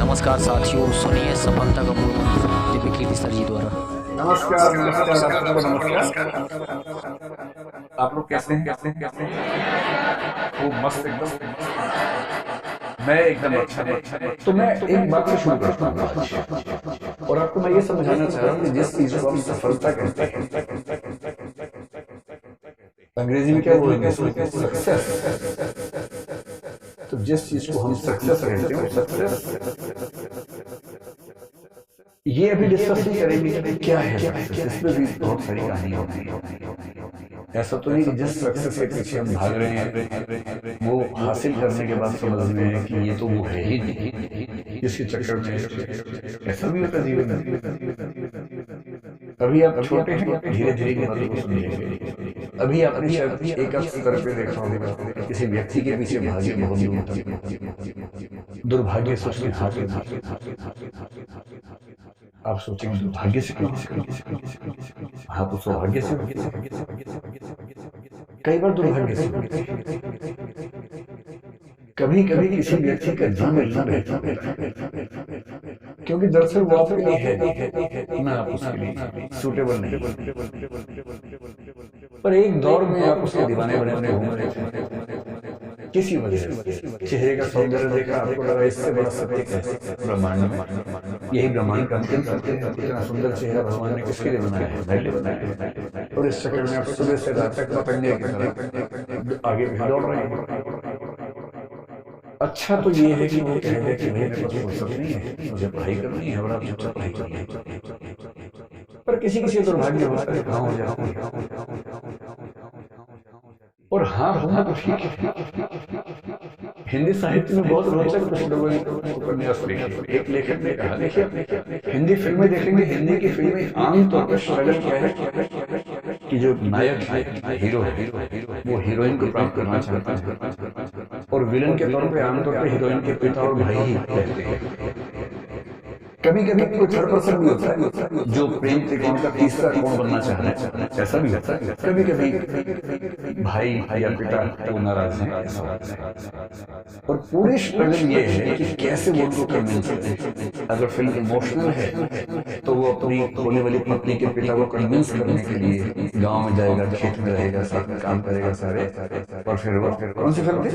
नमस्कार साथियों, सुनिए सफलता का मूल मंत्र दीपक कीर्ति सर जी द्वारा। नमस्कार नमस्कार आप सबको नमस्कार। आप लोग कैसे हैं? खूब मस्त एकदम। मैं एकदम अच्छा। तो मैं एक बात से शुरू करता हूँ आज, और आपको मैं ये समझाना चाह रहा हूँ कि जिस चीज को हम सफलता कहते हैं, अंग्रेजी में क्या बोलेंगे सक्सेस। तो जिस चीज को हम सक्सेस कहते हैं, सक्सेस ये अभी डिस्कस नहीं करेंगे कि क्या है सक्सेस। इसमें भी बहुत सारी कहानियां होती हैं। ऐसा तो नहीं कि जिस सक्सेस के पीछे हम भाग रहे हैं वो हासिल करने के बाद समझ रहे हैं कि ये तो वो है ही नहीं, इसके चक्कर में ऐसा भी होता जीवन में। अभी आप छोटे हैं, धीरे धीरे की बातों को समझेंगे। अभी आपने शायद एक स्तर पे देखा होगा किसी व्यक्ति के पीछे भागे बहुत दूर तक, दुर्भाग्य से उसके हाथ आप सोचेंगे दुर्भाग्य से क्यों? हाँ, तो सौभाग्य से। कई बार दुर्भाग्य से, कभी कभी किसी व्यक्ति का जीवन मिलना रहता है, क्योंकि दरअसल वो आपके लिए है ना, आप उसके लिए सूटेबल नहीं। पर एक दौर में आप उसके दीवाने बने बने घूम रहे थे किसी वजह से। चेहरे का सौंदर्य देखा, आपको लगा इससे बड़ा सत्य कैसे ब्रह्मांड में, यही ब्रह्मांड का अंतिम सत्य है। इतना सुंदर चेहरा भगवान ने किसके लिए बनाया है? मेरे लिए बनाया है। और इस चक्कर में आप सुबह से रात तक पतंगे की तरह आगे दौड़ रहे हैं। अच्छा तो ये है कि वो कह दे कि भाई मेरे पास फुर्सत नहीं है, मुझे पढ़ाई करनी है, और आप चुपचाप पढ़ाई करनी है। पर किसी किसी दुर्भाग्य होता है, गाँव जाओ। और हाँ, होना तो ठीक है। हिंदी साहित्य में बहुत रोचक उपन्यास लिखे। एक लेखक ने कहा, देखिए हिंदी फिल्में देखेंगे, हिंदी की फिल्में आमतौर पर स्ट्रगल क्या है कि जो नायक है, हीरो है, वो हीरोइन को प्राप्त करना चाहता है, और विलन के तौर पे आमतौर पर हीरोइन के पिता और भाई ही रहते हैं। कभी कभी कोई थर्ड पर्सन भी होता है जो प्रेम त्रिकोण का तीसरा कोण बनना चाह रहा है, ऐसा भी होता है। कभी कभी भाई या पिता वो नाराज है। और पूरी स्ट्रगल ये है कि कैसे वो उनको कन्विंस करें। अगर फिल्म इमोशनल है तो वो अपनी होने वाली पत्नी के पिता को कन्विंस करने के लिए गांव में जाएगा, खेत में रहेगा, साथ में काम करेगा सारे। और फिर कौन सी फिल्म थी?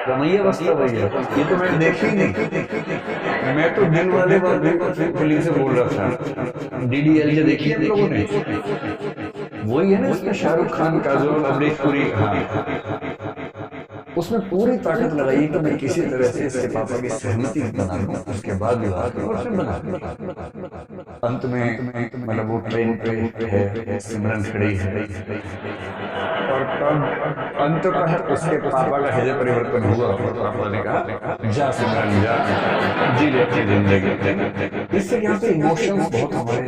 रमैया वास्तव भैया। ये तो मैंने देखी नहीं। मैं तो दिल वाले फिल्म से बोल रहा था। DDLJ देखी है लोगों ने? वही है ना, इसमें शाहरुख खान, काजोल, अमरीश पुरी। हाँ, उसमें पूरी ताकत लगाई कि मैं किसी तरह से इसके पापा की सहमति बना लूं, उसके बाद विवाह करूं और फिर बना लूं। अंत में मतलब वो ट्रेन पे है, सिमरन खड़ी है, और तब अंततः उसके पापा का हृदय परिवर्तन हुआ और पापा ने कहा, जा सिमरन जा, जी ले अपनी जिंदगी। इससे यहाँ पे इमोशंस बहुत हमारे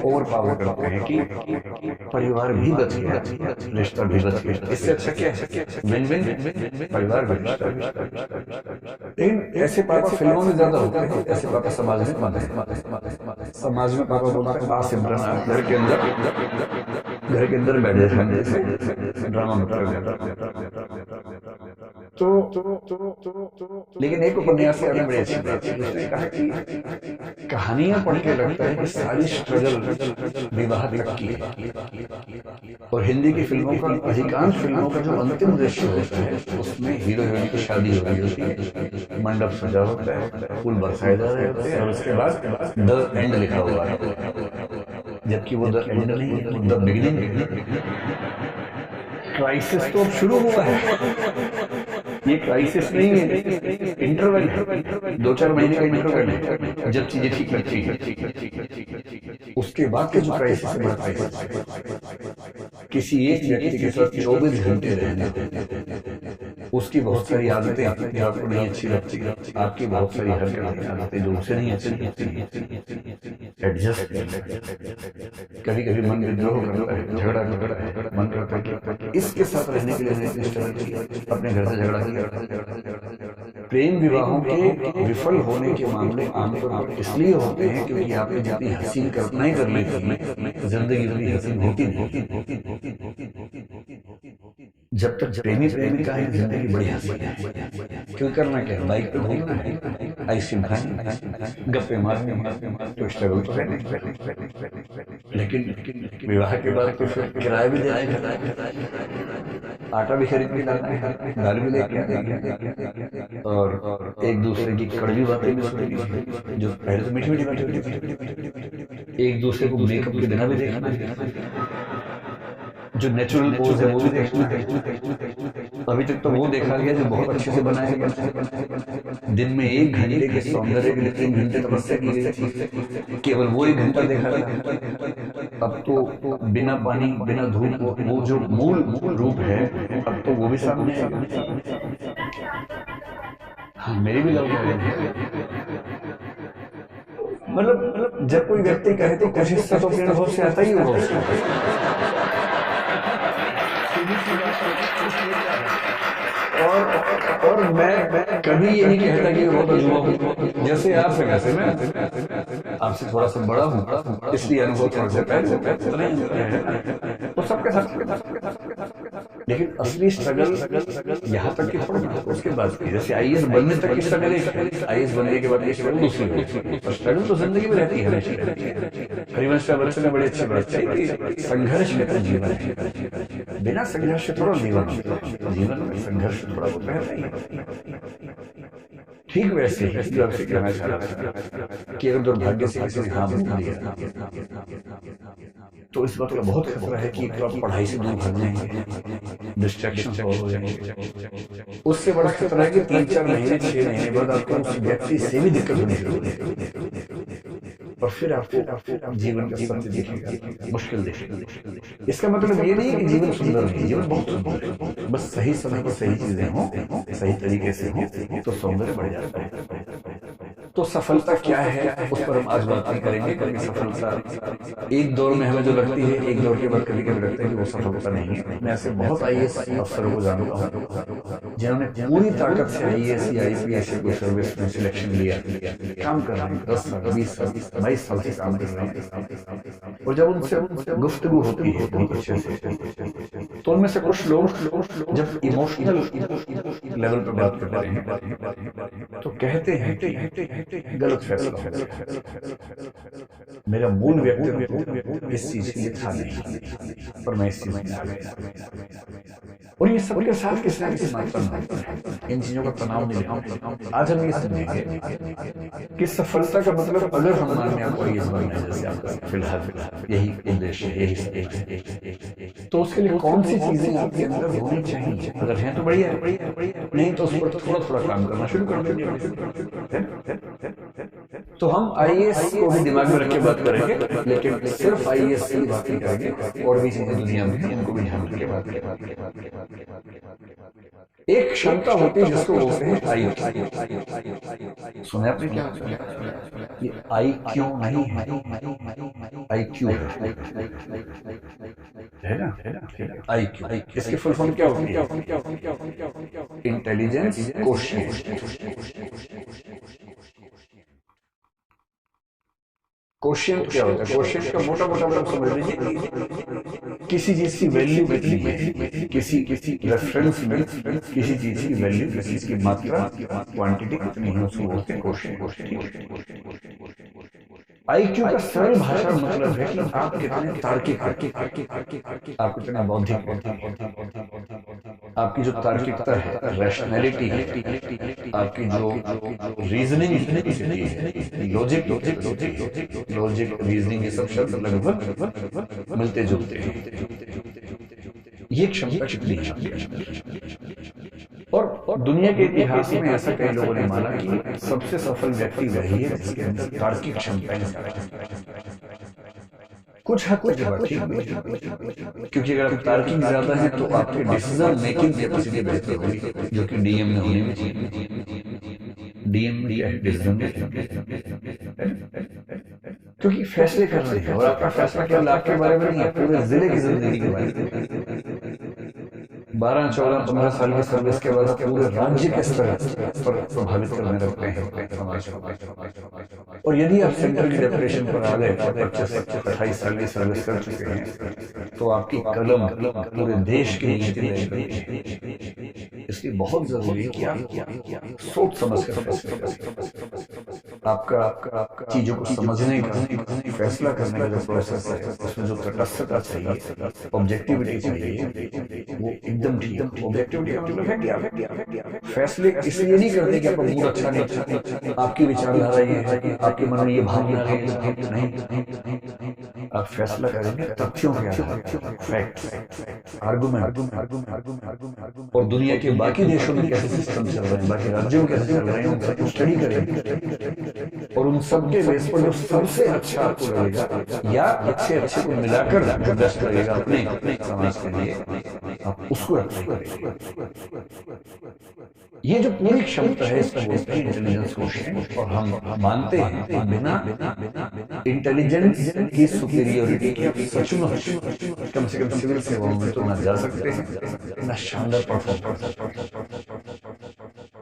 ओवर पावर करते हैं कि परिवार भी बच गया, रिश्ता भी बच गया। इससे अच्छा क्या है? विन विन, परिवार भी रिश्ता। लेकिन ऐसे पापा फिल्मों में ज्यादा होते हैं, ऐसे पापा समाज में कम है। समाज में पापा बोलते हैं, आ सिमरन घर के अंदर बैठ जाते, ड्रामा मत कर। लेकिन एक उपन्यास की बड़ी अच्छी बात है, उसने कहा कि कहानियां पढ़ के लगता है कि सारी स्ट्रगल विवाह तक की है। और हिंदी की फिल्मों का, अधिकांश फिल्मों का जो अंतिम दृश्य होता है उसमें हीरो हीरोइन की शादी हो रही होती है, मंडप सजा होता है, फूल बरसाए जा रहे होते हैं, और उसके बाद द एंड लिखा हुआ है, जबकि वो द एंड नहीं है, द बिगिनिंग। क्राइसिस तो अब शुरू हुआ है। ये क्राइसिस नहीं है, इंटरवल है, 2-4 महीने का इंटरवल है, जब चीजें ठीक लगती है। उसके बाद के जो क्राइसिस है, बड़ा क्राइसिस, किसी एक व्यक्ति के साथ 24 घंटे रहने, उसकी बहुत सारी आदतें जो आपको नहीं अच्छी लगती, आपकी बहुत सारी हरकतें आदतें जो उसे नहीं अच्छी लगती, एडजस्ट कर। कभी कभी मन विद्रोह करता है, झगड़ा करता है, मन करता है कि इसके साथ रहने के लिए मैंने स्ट्रगल किया, अपने घर से झगड़ा किया। प्रेम विवाहों के विफल होने के मामले आमतौर पर इसलिए होते हैं क्योंकि आपने जितनी हसीन कल्पनाएं कर ली थी, जिंदगी उतनी हसीन होती नहीं। जब तक प्रेमी प्रेमिका है, जिंदगी बड़ी हसीन है। क्यों करना क्या है, बाइक पे घूमना है, आइसक्रीम खानी, गप्पे मारने, तो स्ट्रगल तो है नहीं। लेकिन विवाह के बाद तो फिर किराया भी देना है, आटा भी खरीद के लाना है, दाल भी लेके आना है, और एक दूसरे की कड़वी बातें भी सुननी है, जो पहले तो मीठी मीठी बातें होती थी, एक दूसरे को मेकअप के बिना भी देखना है, जो नेचुरल पोज है वो भी देखना है। अभी तक तो वो देखा गया जो बहुत अच्छे से बनाया गया, दिन में 1 घंटे के सौंदर्य के लिए 3 घंटे तपस्या की गई, केवल वो 1 घंटा देखा गया। अब तो बिना पानी बिना धूप वो जो मूल रूप है, अब तो वो भी सामने है। हाँ, मेरी भी लव मैरिज है। मतलब जब कोई व्यक्ति कहे तो कुछ हिस्सा तो अपने अनुभव से आता ही होगा। और मैं कभी ये नहीं कहता कि बहुत अजूबा हूँ, जैसे आप है वैसे मैं आपसे थोड़ा सा बड़ा हूँ, इसलिए अनुभव थोड़ा सा तो सबके साथ। लेकिन असली स्ट्रगल यहाँ तक की थोड़ी ना, उसके बाद की, जैसे आईएएस बनने तक की स्ट्रगल एक, आईएएस बनने के बाद की स्ट्रगल दूसरी होती, और स्ट्रगल तो जिंदगी में रहती है हमेशा। हरिवंश बच्चे ने बड़ी अच्छी बात कही, संघर्ष में तो जीवन है, बिना संघर्ष थोड़ा जीवन, जीवन में संघर्ष थोड़ा बहुत रहता ही। ठीक वैसे ही आपसे कहना चाह रहा था कि अगर दुर्भाग्य से किसी ने हाँ बोल दिया तो इस बात का बहुत खतरा है कि आप पढ़ाई से दूर भाग जाएंगे, डिस्ट्रैक्शन हो जाएंगे। उससे बड़ा खतरा है कि 3-4 महीने 6 महीने बाद आपको उस व्यक्ति से भी दिक्कत होनी शुरू हो जाएगी, और फिर आपको जीवन का सत्य दिखेगा, मुश्किल दिखेगा। इसका मतलब ये नहीं है कि जीवन सुंदर नहीं, जीवन बहुत सुंदर है, बस सही समय पर सही चीजें हों, सही तरीके से हों तो सौंदर्य बढ़ जाता है। तो सफलता क्या है उस पर हम आज बात नहीं करेंगे, क्योंकि सफलता एक दौर में हमें जो लगती है, एक दौर के बाद कभी कभी लगता है कि वो सफलता नहीं है। मैं ऐसे बहुत आईएएस अफसरों को जानता हूँ जिन्होंने पूरी ताकत से आईएएस या आईपीएस कोई सर्विस में सिलेक्शन लिया, काम कर रहे हैं, 10 साल 20 साल 22 साल से काम कर रहे हैं, और जब उनसे गुफ्तगू होती है बहुत अच्छे से, तो उनमें से कुछ लोग जब इमोशनल लेवल पर बात कर रहे हैं तो कहते हैं गलत फैसला हो गया, मेरा मूल व्यक्तित्व इस चीज के लिए था नहीं, पर मैं इस चीज में आ गया। और ये सबके साथ किसी ना किसी मात्रा में इन चीजों का तनाव नहीं लेना। आज हम ये समझेंगे कि सफलता का मतलब, अगर हम मान आपको ये बनना है जैसे आपका फिलहाल यही उद्देश्य है, यही, तो उसके लिए कौन सी चीजें आपके अंदर होनी चाहिए? अगर हैं तो बढ़िया है, नहीं तो उस पर थोड़ा थोड़ा काम करना शुरू कर देंगे। तो हम आईएएस को भी दिमाग में रख के बात करेंगे, लेकिन सिर्फ आईएएस की बात नहीं करेंगे, और भी चीजें दुनिया में हैं इनको भी ध्यान रख के बात करेंगे। एक क्षमता होती है जिसको बोलते हैं आई। सुने आपने क्या? ये आई क्यों नहीं है, आई क्यू है ना, आई क्यू। इसकी फुल फॉर्म क्या होती है? इंटेलिजेंस कोशिश। क्वेश्चन क्या होता है? क्वेश्चन का मोटा मतलब समझ लीजिए, किसी चीज की वैल्यू कितनी है, किसी रेफरेंस में किसी चीज की वैल्यू, किसी चीज की मात्रा, क्वांटिटी कितनी है, उसको बोलते हैं क्वेश्चन। आईक्यू का सरल भाषा मतलब है कि आप कितने तार्किक, आप कितने बौद्धिक, आपकी जो तार्किकता है, रैशनैलिटी है, आपकी जो रीजनिंग, लॉजिक रीजनिंग, ये सब शब्द लगभग मिलते जुलते हैं। ये क्षमता कितनी है? और दुनिया के इतिहास में ऐसा कई लोगों ने माना कि सबसे सफल व्यक्ति वही है जिसके अंदर तार्किक क्षमताएं कुछ हद तक बात ठीक है, क्योंकि अगर आप तार्किक ज्यादा है तो आपके डिसीजन मेकिंग कैपेसिटी बेहतर होगी, जो कि डीएम में होनी चाहिए। डीएम में क्या है? डिसीजन क्योंकि फैसले कर रहे हैं, और आपका फैसला केवल आपके बारे में नहीं है, पूरे जिले की जिंदगी के बारे में। 12, 14, 15 साल की सर्विस के बाद पूरे राज्य के स्तर पर प्रभावित करने लगते हैं समाज को। और यदि आप सेंटर की डेप्रेशन पर आ गए, 25-28 साल की सर्विस कर चुके हैं, तो आपकी कलम पूरे देश की नीति तय करती है। इसलिए बहुत जरूरी है कि आप सोच समझ कर फैसला करें। आपका चीजों को समझने का, फैसला करने का जो प्रोसेस है, उसमें जो तटस्थता चाहिए, ऑब्जेक्टिविटी चाहिए, वो एकदम ठीक है। ऑब्जेक्टिविटी का मतलब है कि आप फैसले इसलिए नहीं करते कि आपका मूड अच्छा नहीं, आपकी विचारधारा ये है, आपके मन में ये भावना है, नहीं, आप फैसला करेंगे तथ्यों के आधार पर, फैक्ट, आर्गुमेंट, और दुनिया के बाकी देशों में कैसे सिस्टम चल रहे हैं, बाकी राज्यों में कैसे चल रहे हैं, उन सबको स्टडी करेंगे और उन सबके बेस पर जो सबसे अच्छा आपको लगेगा या अच्छे को मिलाकर बेस्ट लगेगा अपने समाज के लिए, आप उसको अप्लाई करेंगे। ये जो पूरी क्षमता है, इसको बोलते हैं इंटेलिजेंस क्वोशिएंट। और हम मानते हैं कि बिना इंटेलिजेंस की सुपीरियोरिटी के आप सचमुच कम से कम सिविल सेवाओं में तो ना जा सकते हैं, ना शानदार परफॉर्म कर सकते हैं।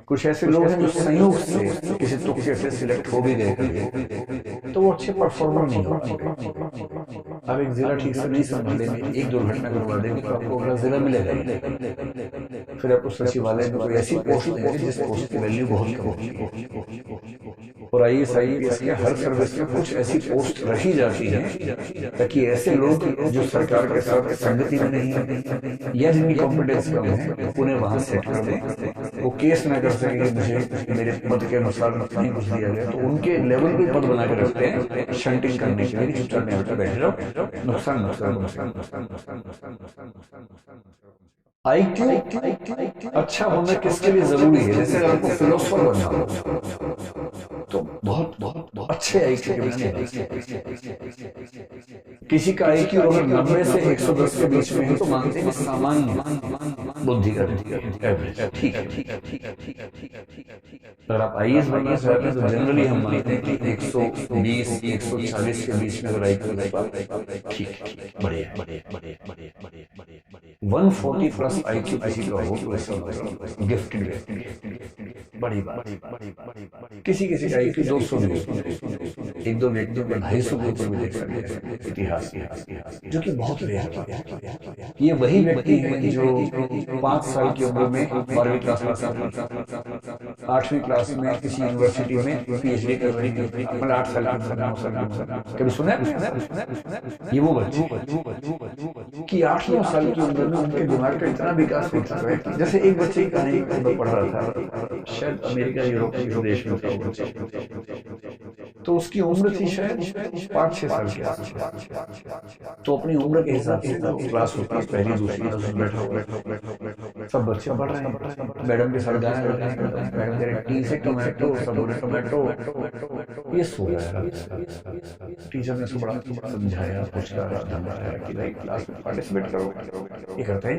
कुछ ऐसे लोग हैं जो संयोग से किसी तुक्के से सिलेक्ट हो भी गए, तो वो अच्छे परफॉर्मर नहीं होंगे। अब एक जिला ठीक से नहीं संभालेंगे, एक दुर्घटना करवा देंगे, तो आपको अगला जिला मिलेगा ही। फिर आपको सचिवालय में कोई ऐसी पोस्ट देंगे जिस पोस्ट की वैल्यू बहुत कम होगी। और IAS के हर सर्विस में कुछ ऐसी पोस्ट रखी जाती है ताकि ऐसे लोग जो सरकार के साथ संगति में नहीं है या जिनकी कॉम्पिटेंस कम है, उन्हें वहां सेट कर दें। वो केस ना कर सके कि मुझे मेरे पद के अनुसार नहीं कुछ दिया गया, तो उनके लेवल पे पद बना के रखते हैं शंटिंग करने के लिए, चुपचाप नहीं बैठे रहो, नुकसान नुकसान नुकसान। IQ अच्छा होना किसके लिए जरूरी है? जैसे अगर आपको फिलोसोफर बनना हो तो बहुत अच्छे IQ के बने। किसी का IQ अगर 90 से 110 के बीच में है तो मानते हैं सामान्य बुद्धि का एवरेज, ठीक है। अगर आप IAS बनना चाहते हैं तो जनरली हम मानते हैं कि 120 140 के बीच में अगर IQ है, ठीक, बढ़िया। 140 प्लस IQ किसी का हो तो ऐसा गिफ्टेड, बड़ी बात। किसी का IQ 200 भी हो, एक दो व्यक्तियों का 250 के ऊपर भी देखा गया है इतिहास, जो कि बहुत रेयर है। ये वही व्यक्ति है जो 5 साल की उम्र में 12वीं क्लास पास, 8वीं क्लास में किसी यूनिवर्सिटी में PhD कर रही है, मतलब 8 साल की। कभी सुना है? ये वो बच्चे कि 8-9 साल की उम्र में उनके दिमाग का इतना विकास हो चुका है कि जैसे एक बच्चे की कहानी मैं पढ़ रहा था, शायद अमेरिका यूरोप के देश में था, तो उसकी उम्र थी शायद 5-6 साल के आसपास। तो अपनी उम्र के हिसाब से क्लास होती है, पहली दूसरी क्लास में बैठा हुआ, सब बच्चे पढ़ रहे हैं, मैडम के साथ गाना गा रहे हैं, मैडम कह रहे टी से टोमेटो, सब बोले टोमेटो, ये सो रहा है। टीचर ने उसको बड़ा समझाया, पूछा, धमकाया कि भाई क्लास में पार्टिसिपेट करो, ये करते हैं।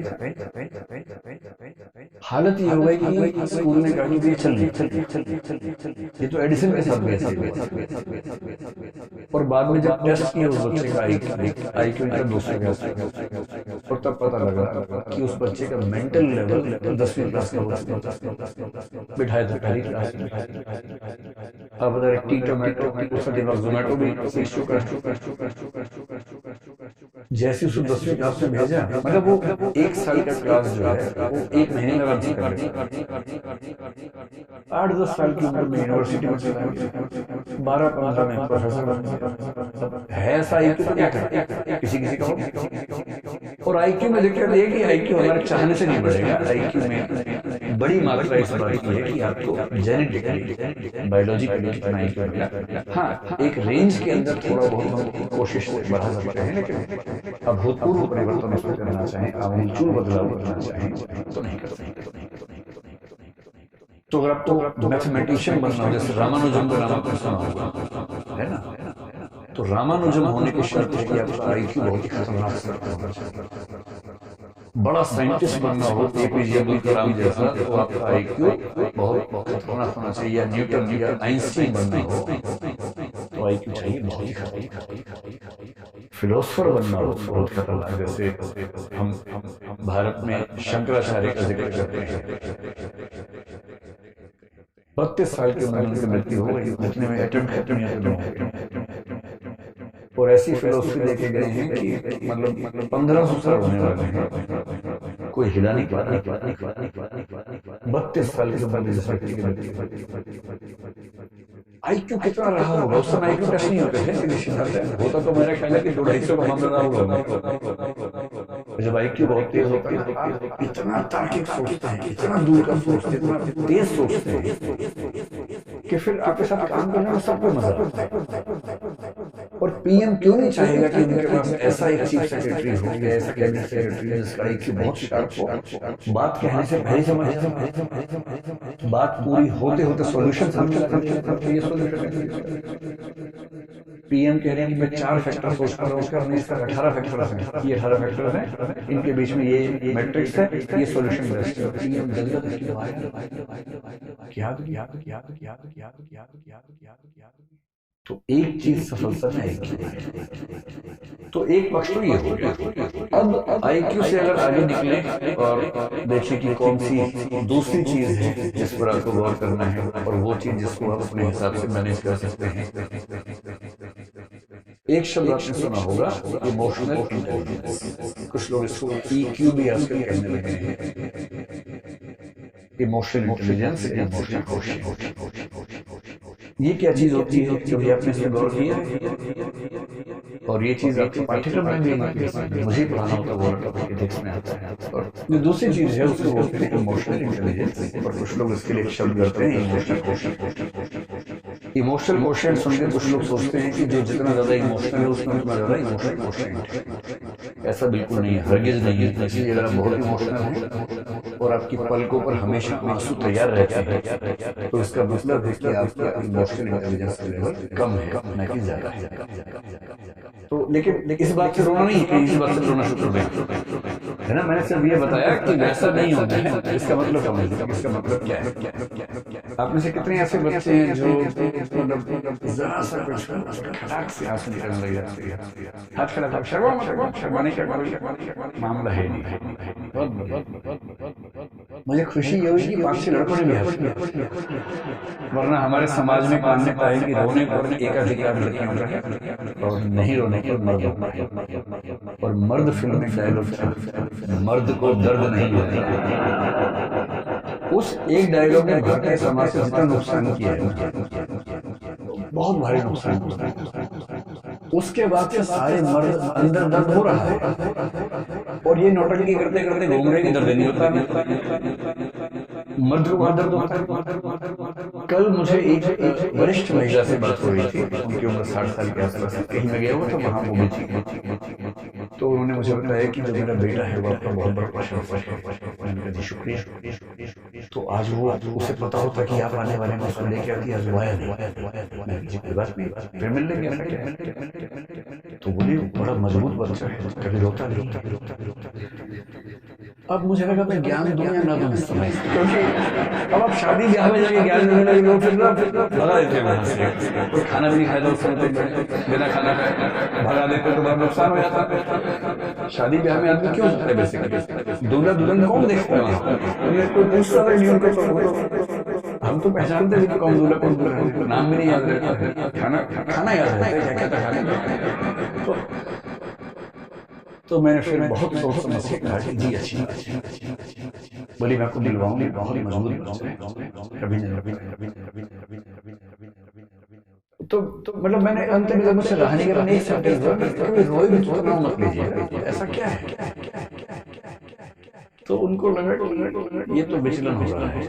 हालत ये हो गई कि स्कूल ने कहा कि चल, ये तो एडिसन के साथ गए, और बाद में जब टेस्ट किया उस बच्चे का IQ का 200 के आसपास, और तब पता लगा कि उस बच्चे का मेंटल लेवल 10वीं क्लास का होता, बिठाया था पहली क्लास में। अब अगर टी टोमेटो उसका दिमाग जोमेटो भी इशू कर, जैसे उसको 10वीं क्लास में भेजा, मतलब वो 1 साल का क्लास जो है वो 1 महीने में आराम से कर लेता। 8-10 साल की उम्र में यूनिवर्सिटी में चला गया, 12-15 में प्रोफेसर बन गया। है ऐसा IQ तो क्या करें, किसी का हो। और IQ में दिक्कत ये कि IQ हमारे चाहने से नहीं बढ़ेगा। IQ में बड़ी मात्रा इस बात की है कि आपको जेनेटिकली, बायोलॉजिकली कितना IQ मिला। हाँ, एक रेंज के अंदर थोड़ा बहुत हम कोशिश बढ़ा सकते हैं, लेकिन अभूतपूर्व परिवर्तन उसमें करना चाहें, आमूलचूल बदलाव करना चाहें तो नहीं कर सकते। तो अगर आपको मैथमेटिशियन बनना हो, जैसे रामानुजम का नाम आपने सुना होगा, है ना, तो रामानुजम होने की शर्त है कि आपका IQ बहुत ही खतरनाक स्तर का होना चाहिए। बड़ा साइंटिस्ट बनना हो, APJ अब्दुल कलाम जैसा, तो आपका IQ बहुत खतरनाक होना चाहिए। या न्यूटन या आइंस्टीन बनना हो तो IQ चाहिए बहुत ही खतरनाक। फिलोसोफर बनना हो बहुत खतरनाक, जैसे हम भारत में शंकराचार्य का जिक्र करते हैं, 32 साल की उम्र में उनकी मृत्यु हो गई, जितने में अटेम्प्ट और ऐसी फिलोसफी लेके गए हैं कि मतलब 1500 साल होने वाले हैं, कोई हिला नहीं पा रहा। 32 साल के बाद IQ कितना रहा होगा उस समय? IQ टेस्ट नहीं होते थे, होता तो मेरा ख्याल है कि 200-250 का मामला रहा होगा। जब IQ बहुत तेज होता है, इतना तार्किक सोचते हैं, इतना दूर का सोचते हैं, इतना तेज सोचते हैं कि फिर आपके साथ काम करने में सबको मजा आता है। और PM क्यों नहीं चाहेगा कि उनके पास ऐसा एक चीफ सेक्रेटरी हो या ऐसा कैबिनेट सेक्रेटरी जिसका IQ बहुत शार्प हो, बात कहने से पहले समझ, बात पूरी होते होते सॉल्यूशन समझ। PM कह रहे हैं कि मैं 4 फैक्टर सोचता हूँ, उसका नहीं, इसका 18 फैक्टर्स हैं, ये 18 फैक्टर्स हैं, इनके बीच में ये मैट्रिक्स है, ये सॉल्यूशन बेस्ट है। PM जल्दी तो एक चीज सफलता में IQ है। तो एक पक्ष तो ये हो गया। अब IQ से अगर आगे निकले और देखें कि कौन सी दूसरी चीज है जिस पर आपको गौर करना है, और वो चीज जिसको आप अपने हिसाब से मैनेज कर सकते हैं। एक शब्द आपने सुना होगा, इमोशनल इंटेलिजेंस। कुछ लोग इसको EQ भी आजकल कहने लगे हैं। Emotional intelligence, emotional quotient. ये क्या चीज होती है, कभी आपने इसमें गौर किया? और ये चीज आपके पाठ्यक्रम में भी मुझे पढ़ाना होता है, वर्ल्ड एथिक्स में आता है। और जो दूसरी चीज है उसको बोलते हैं इमोशनल इंटेलिजेंस, और कुछ लोग इसके लिए एक शब्द करते हैं इमोशनल कोशेंट। इमोशनल कोशेंट सुनकर कुछ लोग सोचते हैं कि जो जितना ज्यादा इमोशनल है उसमें उतना ज्यादा इमोशनल कोशेंट। ऐसा बिल्कुल नहीं है, हरगिज नहीं है। इसलिए अगर आप बहुत इमोशनल हैं और आपकी पलकों पर हमेशा आंसू तैयार रहते हैं, तो इसका मतलब है कि आपका इमोशनल इंटेलिजेंस का लेवल कम है, न कि ज्यादा है। तो लेकिन इस बात से रोना नहीं कि इस बात से रोना शुरू कर है ना। मैंने सिर्फ ये बताया कि वैसा नहीं होता है। इसका मतलब समझ, इसका मतलब क्या है? आप में से कितने ऐसे बच्चे हैं जो मतलब जरा सा कुछ खटाक से आंसू निकलने लग जाते हैं? हाथ खड़ा था, शर्माने का मामला है नहीं। मुझे खुशी ये हुई कि 5-6 लड़कों ने भी हंस किया, वरना हमारे समाज में मान्यता है कि रोने पर एकाधिकार लड़कियों का है और नहीं रोने पर मर्दों का है। और मर्द फिल्म में डायलॉग था, मर्द को दर्द नहीं होता। उस एक डायलॉग ने भारतीय समाज से जितना नुकसान किया है, बहुत भारी नुकसान। उसके बाद से सारे मर्द अंदर दर्द हो रहा है, और ये नौटंकी करते करते घूम रहे, दर्द नहीं होता। मर्द को दर्द होता है। कल मुझे एक वरिष्ठ महिला से बात हो रही थी, उनकी उम्र 60 साल के आसपास। कहीं मैं गया हुआ तो वहां वो भी थी। तो उन्होंने मुझे बताया कि जो मेरा बेटा है वो आपका बहुत बड़ा प्रशंसक है। मैंने कहा जी शुक्रिया। तो आज वो उसे पता होता कि आप आने वाले में उसको लेके आती, आज वो आया नहीं। जी कोई बात नहीं, फिर मिल लेंगे। तो बोली बड़ा मजबूत बच्चा है, कभी रोता नहीं। अब मुझे लगा मैं ज्ञान दूंगा ना दूं इस समय, क्योंकि अब आप शादी ब्याह में जाके ज्ञान देने लगे, लोग फिर भगा देते हैं। कोई खाना भी नहीं खाया उस समय, बिना खाना खाए भगा देते तो बड़ा नुकसान हो जाता। शादी ब्याह में आदमी क्यों जाता है? बेसिकली दूल्हा दुल्हन कौन देखता है? कोई पूछता नहीं उनको, हम तो पहचानते भी कौन दूल्हा कौन दुल्हन, नाम भी नहीं याद रहता है, खाना याद रहता है क्या क्या था खाने। तो मैंने फिर बहुत सोच समझ के कहा कि जी अच्छी बोली, मैं आपको दिलवाऊंगी, बहुत मजबूत कभी नहीं। तो मतलब मैंने अंत में मुझसे रहने के बाद एक सेंटेंस कभी रोए भी तो नाम मत लीजिए, ऐसा क्या है? तो उनको लगा ये तो विचलन हो रहा है,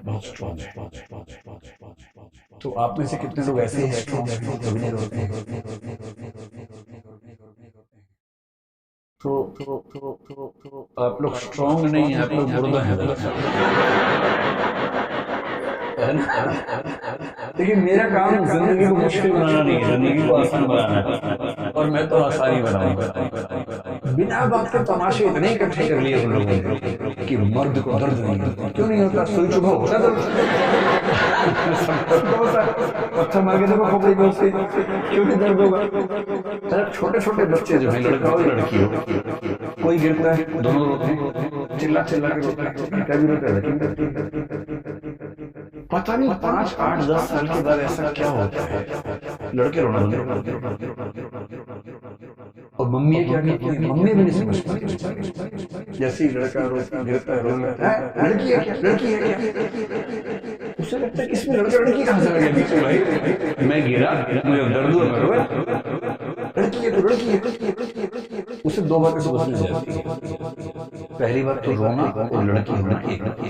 बहुत स्ट्रॉन्ग है। तो आप में से कितने लोग ऐसे हैं स्ट्रॉन्ग हैं, कभी नहीं रोते? तो आप लोग स्ट्रॉन्ग नहीं है, आप लोग मुर्दा हैं। लेकिन मेरा काम जिंदगी को मुश्किल बनाना नहीं है, जिंदगी को आसान बनाना है, और मैं तो आसानी बनाऊंगा। बिना बात के तमाशे इतने इकट्ठे कर लिए उन लोगों ने कि मर्द को दर्द नहीं होता। क्यों नहीं होता? सुई चुभा होता दर्द, पत्थर मार के देखो खोपड़ी पे उसके, क्यों नहीं दर्द होगा? छोटे छोटे बच्चे जो है, लड़का हो लड़की हो, कोई गिरता है दोनों रोते हैं, चिल्ला चिल्ला के रोते हैं, भी रोते हैं। पता नहीं 5, 8, 10 साल के बाद ऐसा क्या होता है, लड़के रोना बंद। और और मम्मी क्या कहती है, मम्मी भी नहीं समझ पाती। जैसे ही लड़का गिरता है, रोने लगता है, लड़की है क्या, लड़की है क्या, उसे लगता है इसमें लड़का लड़की कहाँ से आ गया बीच में, भाई मैं गिरा, मुझे दर्द हुआ, मैं रोया, लड़की है तो लड़की है। उसे दो बातें समझ में जाती है। पहली बात तो रोना और लड़की होना एक नहीं,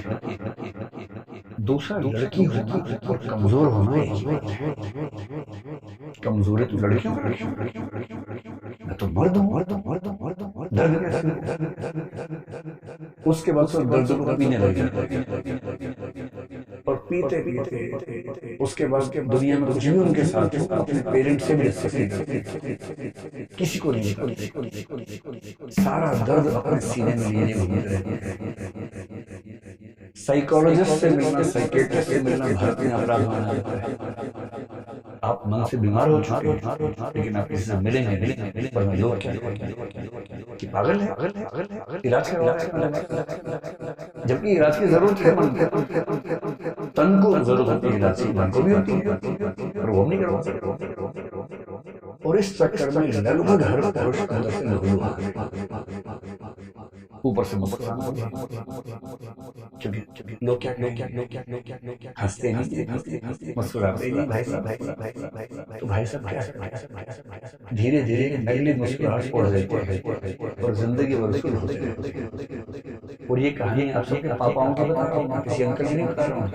दूसरा लड़की होना और कमजोर होना एक ही। कमजोरी तो लड़कियों मैं तो मर्द हूँ, दर्द उसके बाद तो दर्द को पीने लगे और पीते पीते उसके बाद के दुनिया में कुछ भी उनके साथ अपने पेरेंट्स से भी किसी को नहीं, सारा दर्द अपने सीने में लिए घूमते रहे। साइकोलॉजिस्ट से मिलना, साइकेट्रिस्ट से मिलना भारत में अपराध माना जाता है। आप मन से बीमार हो चुके हैं लेकिन आप किसी से मिलेंगे पर लोग क्या कि पागल है, इलाज करवाएं, जबकि इलाज की जरूरत है मन को, तन को जरूरत होती है इलाज की, मन को भी होती है पर वो नहीं करवा। और इस चक्कर में लगभग हर पुरुष अंदर से लहू ऊपर से मुस्कुराना, क्योंकि लोग क्या हंसते नहीं, मुस्कुराते नहीं। भाई साहब तो भाई साहब क्या धीरे धीरे नकली मुस्कुराहट पड़ जाती है और जिंदगी भर शुरू होती है। और ये कहानी आप सबके पापाओं की बता रहा हूँ, किसी अंकल की नहीं बता रहा हूँ।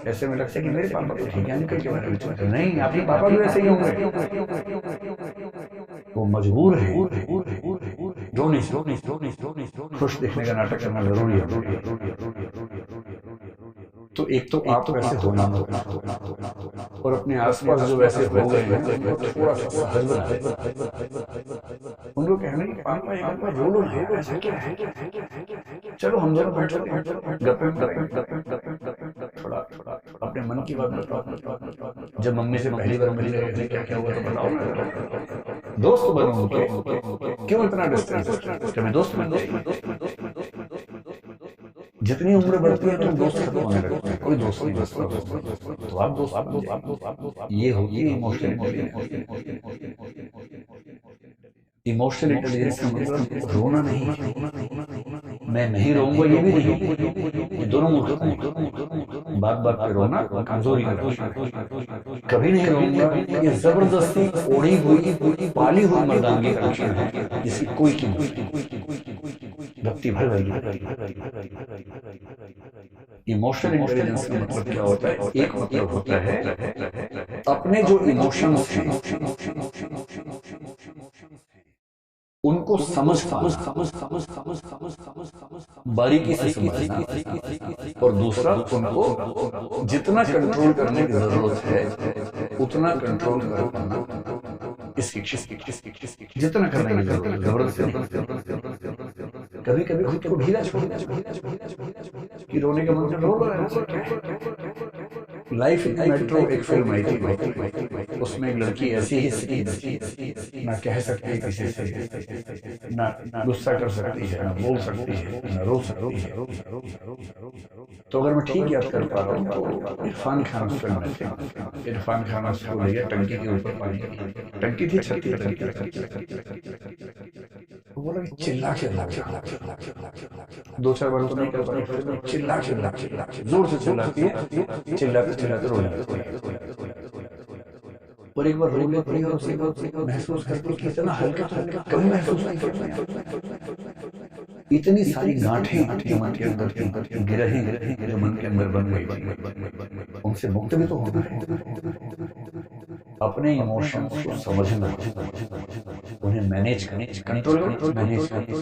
ऐसे में लगता है कि मेरे पापा तो ठीक है, अंकल के बारे में नहीं, आपके पापा भी ऐसे ही होंगे। वो मजबूर है, खुश दिखने का नाटक करना जरूरी है। तो एक तो आप तो वैसे होना और अपने आसपास जो वैसे हो गए हैं उनको थोड़ा सा सहज बना, उनको कहना कि पापा एक बार रो लो ना, ऐसा क्या है, चलो हम दोनों बैठ गप्पे थोड़ा अपने मन की बात बताओ। जब मम्मी से पहली बार मिले थे क्या क्या हुआ तो बताओ ना, दोस्त बनो, क्यों इतना डिस्टेंस, दोस्त बन जाइए। जितनी उम्र बढ़ती है तो दोस्त खत्म होने लगते हैं, कोई दोस्त नहीं बचता, तो आप दोस्त ये होती है इमोशनल इंटेलिजेंस का मतलब रोना नहीं, मैं नहीं रोऊंगा ये भी नहीं, ये दोनों बात बात पे रोना कमजोरी का लक्षण। कभी नहीं रोऊंगा ये जबरदस्ती ओढ़ी हुई पाली हुई मर्दानगी का लक्षण है, जिसकी कोई भक्ति भर रही। इमोशनल इंटेलिजेंस का मतलब क्या होता है, एक मतलब होता है अपने जो इमोशंस हैं उनको समझ बारीकी से समझना, और दूसरा उनको जितना कंट्रोल करने की जरूरत है उतना कंट्रोल कर पाना, जितना करने की जरूरत है जबरदस्ती। कभी कभी खुद को ढीला छोड़ना कि रोने का मन रो लो। लाइफ इन मेट्रो एक फिल्म आई थी, उसमें एक लड़की ऐसी ही ना कह सकती किसी से, ना गुस्सा कर सकती है, ना बोल सकती है, ना रो सकती है। तो अगर मैं ठीक याद कर पा रहा हूँ तो इरफान खान उस फिल्म में थे। इरफान खान उसको ले गया टंकी के ऊपर, पानी टंकी थी, छत की, बोला चिल्ला दो चार बार तो नहीं कर पाई, चिल्ला जोर से चिल्लाते रोने और एक बार रोने पड़ी और उसके बाद महसूस करती कि इतना हल्का कभी महसूस नहीं करता। इतनी सारी गांठें मन के अंदर गिरहे जो मन के अंदर बन गई, उनसे मुक्त भी तो होना है। अपने इमोशन को समझना, उन्हें मैनेज करना, कंट्रोल मैनेज करना।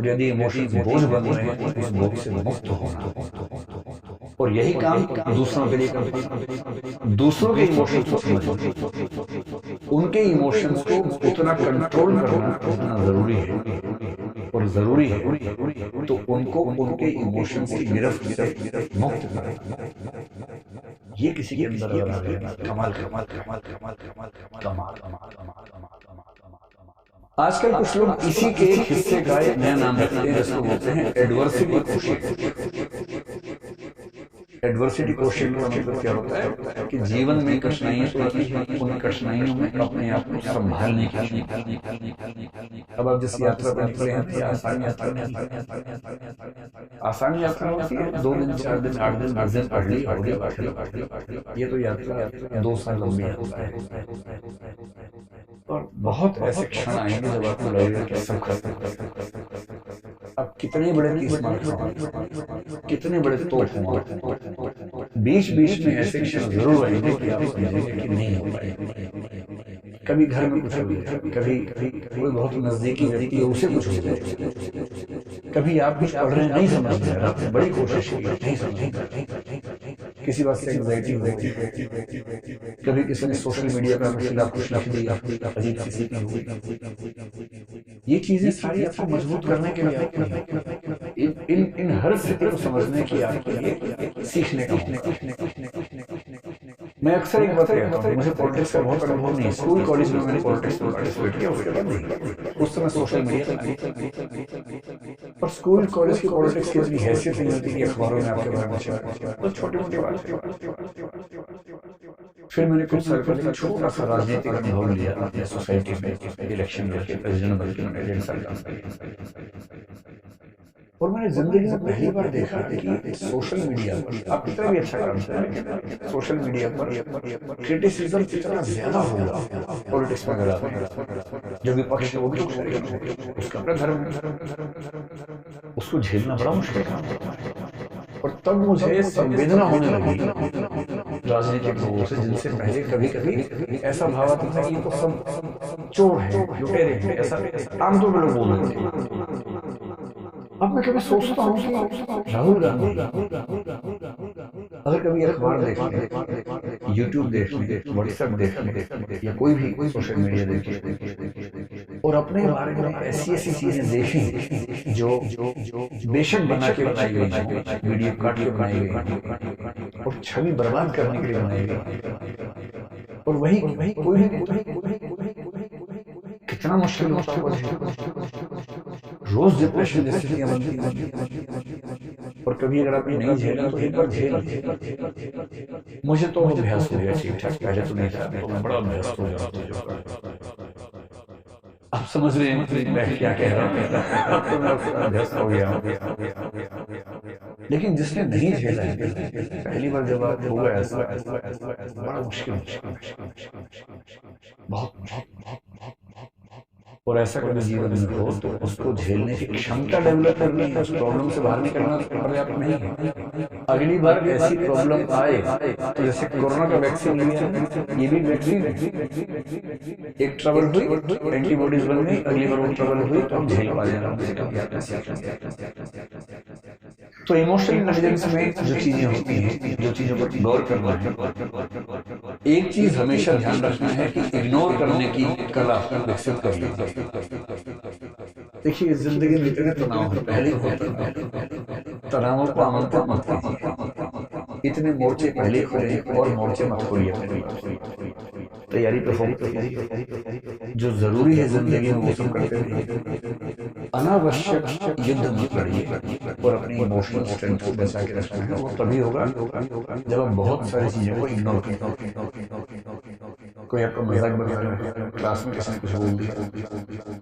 यदि इमोशन बोझ बन रहे हैं तो उस बोझ से मुक्त होना, और यही काम दूसरों के लिए करना। दूसरों के इमोशंस को समझना, उनके इमोशंस को उतना कंट्रोल करना उतना जरूरी है, और जरूरी है तो उनको उनके इमोशंस की गिरफ्त से मुक्त करना। ये किसी के अंदर अगर आ गया, कमाल। आजकल कुछ लोग इसी के हिस्से का एक नया नाम रखते हैं जिसको बोलते हैं एडवर्सिटी खुशी। एडवर्सिटी कोशेंट का मतलब क्या होता है कि जीवन में कठिनाइयां तो आती हैं, उन कठिनाइयों में अपने आप को संभालने की। अब आप जिस यात्रा पर निकले हैं, आसान यात्रा आसान यात्रा होती है, 2 दिन 4 दिन 8 दिन 10 दिन पढ़ ली हो गया। ये तो यात्रा 2 साल लंबी यात्रा है। और बहुत ऐसे क्षण आएंगे जब आपको लगेगा कि सब खत्म। अब कितने बड़े 30 मार्क्स, कितने बड़े तोप हों, बीच बीच में ऐसे क्षण जरूर आएंगे कि आप समझेंगे कि नहीं हो पाएगा। कभी घर में कुछ हो गया, कभी कोई बहुत नजदीकी व्यक्ति है उसे कुछ हो गया, कभी आप कुछ पढ़ रहे हैं नहीं समझ में आ रहा, आपने बड़ी कोशिश की नहीं समझ, किसी बात से एंग्जाइटी होती, कभी किसी ने सोशल मीडिया पर आपके खिलाफ कुछ लिख दिया, अजीब सी सीखी हुई। ये चीजें सारी आपको मजबूत करने के लिए, इन हर स्थिति को समझने की आपके लिए सीखने का। मैं अक्सर एक बात कहता हूँ, मुझे पॉलिटिक्स का बहुत अनुभव नहीं है। स्कूल कॉलेज में मैंने पॉलिटिक्स में पार्टिसिपेट किया, उसके बाद नहीं। उस समय सोशल मीडिया पर स्कूल कॉलेज की पॉलिटिक्स की इतनी हैसियत नहीं होती कि अखबारों में आपके बारे में छपे, तो छोटी मोटी बात। फिर मैंने कुछ साल पहले एक छोटा सा राजनीतिक अनुभव लिया अपने सोसाइटी में, इलेक्शन में प्रेसिडेंट बन के मैंने 1.5 साल, और मैंने जिंदगी में पहली बार देखा कि सोशल मीडिया पर आप कितना भी अच्छा काम करें, सोशल मीडिया पर क्रिटिसिज्म इतना ज्यादा होगा पॉलिटिक्स में, अगर जो विपक्ष है वो भी उसका अपना धर्म है, उसको झेलना बड़ा मुश्किल काम है। और तब मुझे संवेदना होने लगी राजनीतिक लोगों से, जिनसे पहले कभी कभी ऐसा भाव आता था कि ये तो सब चोर है, लुटेरे हैं, ऐसा आमतौर पर लोग बोल रहे थे। अब मैं कभी सोचता हूँ कि राहुल गांधी अगर कभी अखबार देख ले, यूट्यूब देख ले, व्हाट्सएप देख ले, या कोई भी सोशल मीडिया देखे, और अपने बारे में ऐसी ऐसी चीजें देखें जो बेशक बना के बनाई गई है, वीडियो काट के बनाई गई और छवि बर्बाद करने के लिए बनाई गई, और वही कोई कितना मुश्किल होता है। रोज डिप्रेशन जैसी स्थितियां बनती, और कभी अगर आपने नहीं झेला तो एक बार झेल। मुझे तो अभ्यास हो गया ठीक ठाक, पहले तो नहीं था, तो मैं बड़ा अभ्यास हो गया। आप समझ रहे हैं मैं क्या कह रहा हूँ, अब तो मैं अभ्यास हो गया। लेकिन जिसने नहीं झेला है, पहली बार जब आप होगा ऐसा बड़ा मुश्किल, बहुत। और ऐसा कभी जीवन में हो तो उसको झेलने की क्षमता डेवलप करनी है, उस प्रॉब्लम से बाहर निकलना पर्याप्त नहीं है। अगली बार ऐसी प्रॉब्लम आए तो जैसे कोरोना का वैक्सीन लिया, ये भी वैक्सीन है, एक ट्रबल हुई, एंटीबॉडीज बन गई, अगली बार वो ट्रबल हुई तो हम झेल पा जाएंगे। तो इमोशनल इंटेलिजेंस में जो चीजें होती हैं, जो चीजों पर गौर करना है, एक चीज हमेशा ध्यान रखना है कि इग्नोर करने की कला विकसित कर लीजिए। देखिए जिंदगी में इतने तनाव है, पहले तनावों को आमंत्रित मत कीजिए, इतने मोर्चे पहले खोलिए और मोर्चे मत खोलिए, तैयारी पे फोकस, जो जरूरी है जिंदगी में वो सब करते रहिए, अनावश्यक युद्ध मत लड़िए, और अपनी इमोशनल स्ट्रेंथ को बचा के रखना है। वो तभी होगा जब आप बहुत सारी चीजों को इग्नोर करें। कोई आपका मजाक बना रहा है, क्लास में किसी ने कुछ बोल दिया,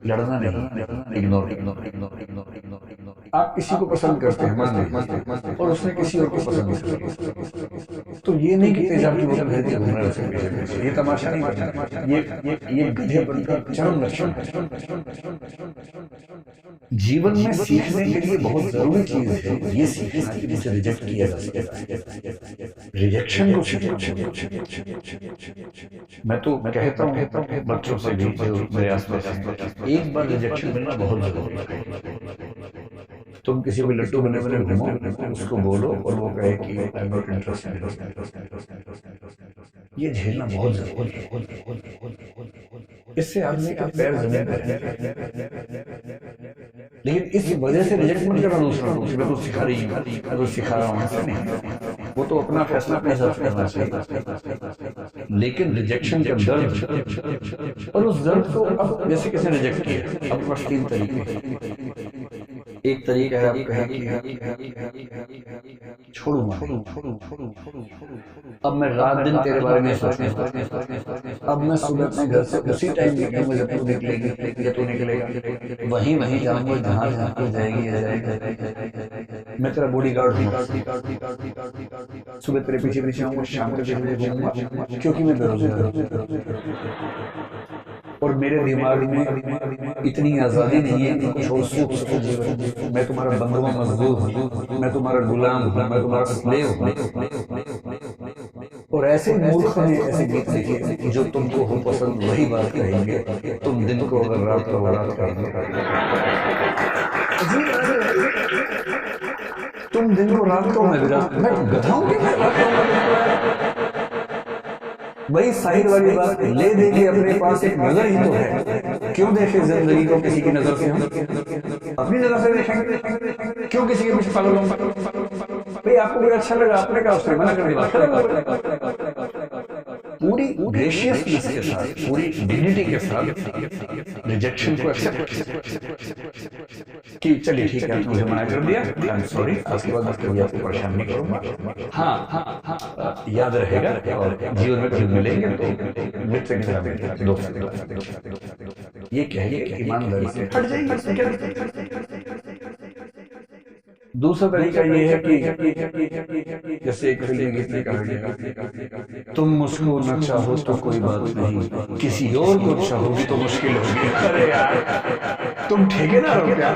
लड़ना नहीं, इग्नोर। आप किसी को पसंद करते हैं मान लीजिए, और उसने किसी और को पसंद किया, तो ये नहीं कि तेजाब की बोतल भेज घूम रहे हैं, ये तमाशा नहीं करना, ये गधेपन का चरम लक्षण है। जीवन में सीखने के लिए बहुत जरूरी चीज है ये सीखना कि मुझे रिजेक्ट किया जा सकता। रिजेक्शन को मैं तो कहता हूँ बच्चों से भी जो मेरे आसपास हैं, एक बार रिजेक्शन मिलना बहुत जरूरी है। तुम किसी को लट्टू बने बने घूमो, उसको बोलो और वो कहे कि आई एम नॉट इंटरेस्टेड, ये झेलना बहुत जरूरी है। इससे आदमी का पैर जमीन पर है। लेकिन इस वजह से रिजेक्ट मत करना दूसरों को, मैं तो सिखा रही हूँ, मैं तो सिखा रहा हूँ, ऐसा नहीं। वो तो अपना फैसला अपने हिसाब से करना चाहिए, लेकिन रिजेक्शन का दर्द, और उस दर्द को अब जैसे किसी ने रिजेक्ट किया, अब बस 3 तरीके। एक तरीका है आप कहें छोड़ूंगा नहीं। अब मैं रात दिन तेरे बारे में सोचूंगा। अब मैं सुबह अपने घर से उसी टाइम निकलूंगा जब तू निकलेगी या तू निकलेगा, वहीं वहीं जाऊंगा जहाँ जहाँ तू जाएगी या जाएगा। मैं तेरा बॉडी गार्ड हूँ। सुबह तेरे पीछे पीछे आऊंगा, शाम को तेरे पीछे घूमूंगा, क्योंकि मैं बेरोजगार हूँ और मेरे दिमाग में इतनी आजादी नहीं है कि कुछ और सोच सकूं जीवन। मैं तुम्हारा बंधुआ मजदूर हूँ, मैं तुम्हारा गुलाम हूँ, मैं तुम्हारा स्लेव हूँ। और ऐसे मूर्ख ने ऐसे गीत लिखे जो तुमको हो पसंद वही बात कहेंगे, तुम दिन को अगर रात को रात कहेंगे। तुम दिन को रात को मैं गधा हूं क्या? वही साहिर वाली बात, ले दे के अपने पास एक नजर ही तो है। क्यों देखे जिंदगी को किसी की नजर से? हम अपनी नजर से देखेंगे, क्यों किसी के पीछे पागल होंगे? भाई आपको कोई अच्छा लगा, आपने कहा उसने मना कर दिया। पूरी ग्रेशियसनेस के साथ, पूरी डिग्निटी के साथ रिजेक्शन को एक्सेप्ट कि चलिए ठीक है, मुझे मना कर दिया, आई एम सॉरी, आज के बाद मैं कभी आपको परेशान नहीं करूंगा। हाँ, याद रहेगा और जीवन में कभी मिलेंगे तो मित्र की तरह मिलेंगे, दोस्त। ये कहिए ईमानदारी से हट जाइए। दूसरा तरीका ये है कि जैसे एक फिल्म गीत में कहा गया, तुम मुझको न चाहो तो कोई बात नहीं, किसी और को चाहोगी तो मुश्किल होगी। अरे यार, तुम ठेकेदार हो क्या?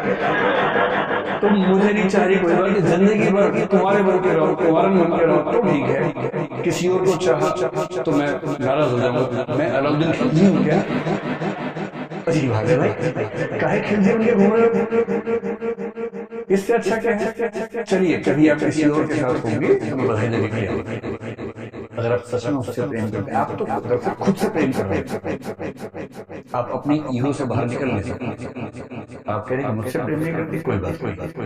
तुम मुझे नहीं चाह रही, कोई बात नहीं, जिंदगी भर तुम्हारे बन के रहो, तुम्हारा बन के रहो, तो ठीक है। किसी और को चाहा तो मैं नाराज हो जाऊंगा, मैं अलाउद्दीन खिलजी हूँ क्या? अजीब बात है भाई, काहे खिलजी उनके घूम रहे हो? इससे अच्छा क्या है? चलिए कभी आप किसी और के साथ होंगे तो मैं बधाई देने के लिए। अगर आप सच में उससे प्रेम करते हैं, आप तो खुद से प्रेम कर रहे हैं, आप अपनी ईगो से बाहर निकल नहीं सकते। आप कह रहे हैं मुझसे प्रेम नहीं करती, कोई बात,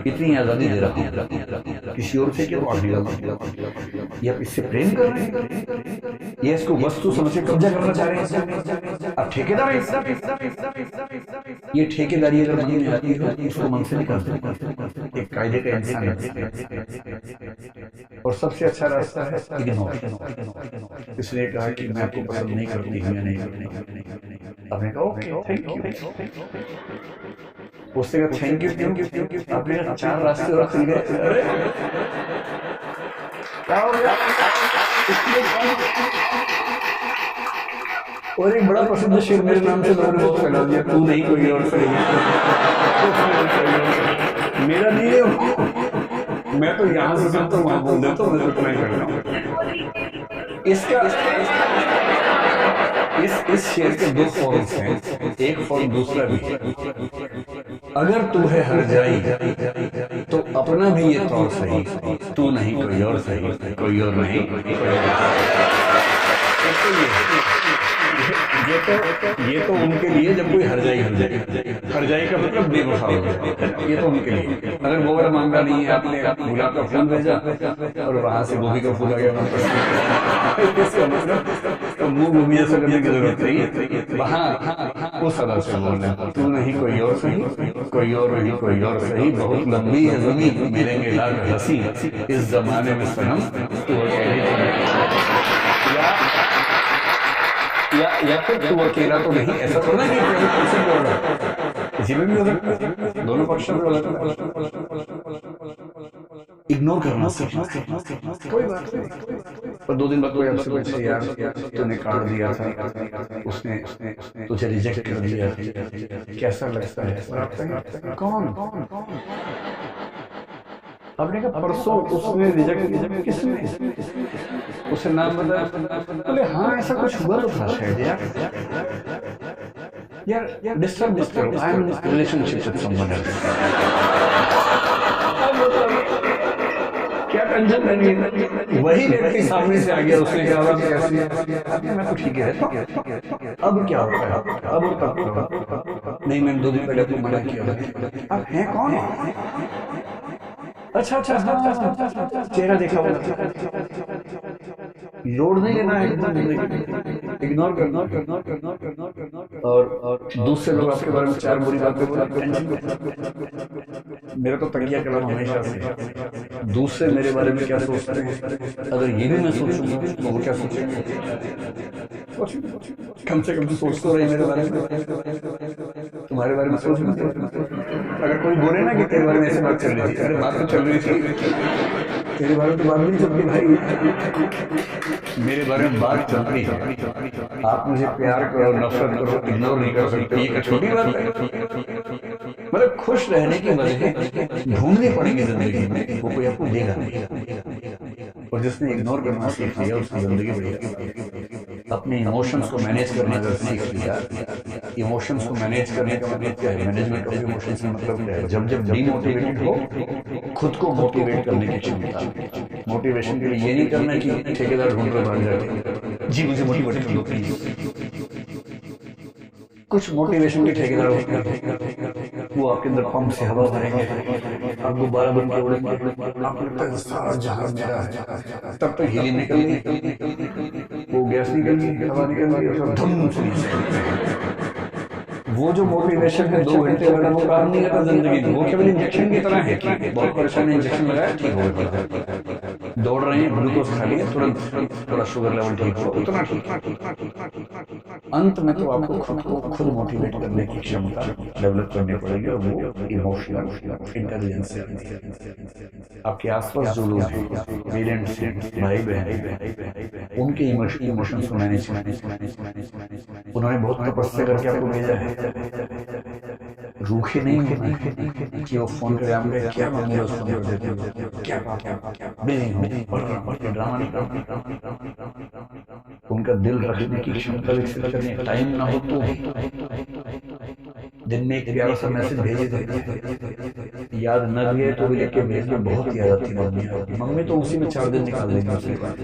इतनी आजादी दे रहा हूँ, किसी और से क्यों और ये आप इससे प्रेम कर रहे हैं, ये इसको वस्तु समझ के कब्जा करना चाह रहे हैं, आप ठेकेदार हैं। ये ठेकेदारी अगर मन में आती है इसको मन से निकाल दो, एक कायदे का इंसान है। और सबसे अच्छा रास्ता है इग्नोर। इसलिए कहा कि मैं आपको पसंद नहीं करती हूँ या नहीं। आपने कहा ओके थैंक यू, उससे कहा थैंक यू क्यों? आपने कहा 4 रास्ते और खुल गए। क्या हो गया? और एक बड़ा प्रसिद्ध शेर मेरे नाम से लोगों ने बहुत फैला दिया, तू नहीं कोई और सही। मेरा नहीं है, मैं तो यहाँ से सुनता हूँ वहां बोल देता हूँ, मैं तो नहीं कर रहा हूँ। इस शेर के 2 फॉर्म्स हैं, एक फॉर्म दूसरा भी। अगर तू है हर जाई तो अपना भी ये तौर सही, तू नहीं कोई और सही, कोई और नहीं ये तो उनके लिए जब कोई हर जाई का मतलब बेवफा हो गया, ये तो उनके लिए। अगर वो वाला मामला नहीं है, आपने गुलाब का फूल भेजा और वहां से गोभी का फूल आ गया, इसका मतलब तो मुंह घूमी जैसा करने की जरूरत नहीं। वहाँ उस अदा से बोलना, तू नहीं कोई और सही, कोई और नहीं कोई और सही, बहुत लंबी है जमीन, मिलेंगे लाख हंसी इस जमाने में सनम, तू या फिर तू अकेला तो नहीं, ऐसा थोड़ा नहीं बोल रहा, किसी में भी हो सकता है, दोनों पक्षों में इग्नोर करना सीखना, कोई बात नहीं। पर 2 दिन बाद कोई आपसे पूछे यार तूने काट दिया था, उसने तुझे रिजेक्ट कर दिया, कैसा लगता है? कौन? आपने कहा परसों उसने रिजेक्ट, किसने? उसे नाम बताया, बोले हाँ ऐसा कुछ हुआ तो था शायद यार डिस्टर्ब मत करो, I am in relationship with someone else. क्या टेंशन करनी है? वही व्यक्ति सामने से आ गया, उसने कहा कैसे? मैं तो ठीक है, अब क्या होता है? अब तक नहीं, मैंने 2 दिन पहले आपको मना किया। अब है कौन? अच्छा चेहरा देखा हुआ, लोड नहीं लेना है, इग्नोर करना। और दूसरे लोग आपके बारे में 4 बुरी बातें बोला, टेंशन। मेरा तो तकिया कलम हमेशा से दूसरे मेरे बारे में क्या सोचते हैं, अगर ये भी मैं सोचूंगा तो वो क्या सोचेंगे? कम से कम सोच तो रही मेरे बारे में, तुम्हारे बारे में सोच। अगर कोई बोले ना कि तेरे बारे में ऐसे बात चल रही थी, अरे बात तो चल रही थी, तेरे बारे में तो बात भी नहीं चलती भाई, मेरे बारे में बात चल रही है। आप मुझे प्यार करो, नफरत करो, इग्नोर नहीं कर सकते, ये क्या छोटी बात है? मतलब खुश रहने की वजह ढूंढनी पड़ेगी जिंदगी में, वो कोई आपको देगा नहीं। और जिसने इग्नोर करना सीख लिया उसकी जिंदगी बढ़िया। अपने इमोशंस को मैनेज करना अगर सीख लिया, इमोशंस को मैनेज करने का मतलब क्या है? मैनेजमेंट ऑफ इमोशंस का मतलब क्या है? जब जब डीमोटिवेटेड हो, खुद को मोटिवेट करने की क्षमता। मोटिवेशन के लिए ये नहीं करना कि ठेकेदार ढूंढ रहे भाग जाके जी मुझे मोटिवेट कर दो प्लीज। कुछ मोटिवेशन के ठेकेदार होते हैं, वो आपके अंदर पंप से हवा भरेंगे, आप गुब्बारा बन के उड़ेंगे, आपको लगता है सारा जहां मेरा है, तब तक हीलिंग निकल गई, वो गैस निकल गई, हवा निकल गई और धम से नीचे। वो जो मोटिवेशन है 2 घंटे वाला वो काम नहीं करता जिंदगी में, वो केवल इंजेक्शन की तरह है कि बहुत परेशान है, इंजेक्शन लगाया ठीक हो गया, दौड़ रहे हैं ग्लूकोज खा लिया तुरंत थोड़ा शुगर लेवल ठीक हो, उतना ठीक। अंत में तो आपको खुद को खुद मोटिवेट करने की क्षमता डेवलप करनी पड़ेगी, और वो इमोशनल इंटेलिजेंस से। आपके आसपास जो लोग हैं, पेरेंट्स हैं, भाई बहन, उनके इमोशंस को मैनेज करने, उन्होंने बहुत तपस्या करके आपको भेजा है। रूखे नहीं होना है कि वो फोन करे आप क्या मम्मी रोज फोन कर देते हो, क्या ड्रामा नहीं करना। उनका दिल रखने की क्षमता विकसित करनी, टाइम ना हो तो दिन में एक प्यारा सा मैसेज भेजे देते हैं, याद न गए तो भी लिख के भेज में बहुत याद आती मम्मी। मम्मी तो उसी में 4 दिन निकाल देंगे उसके बाद,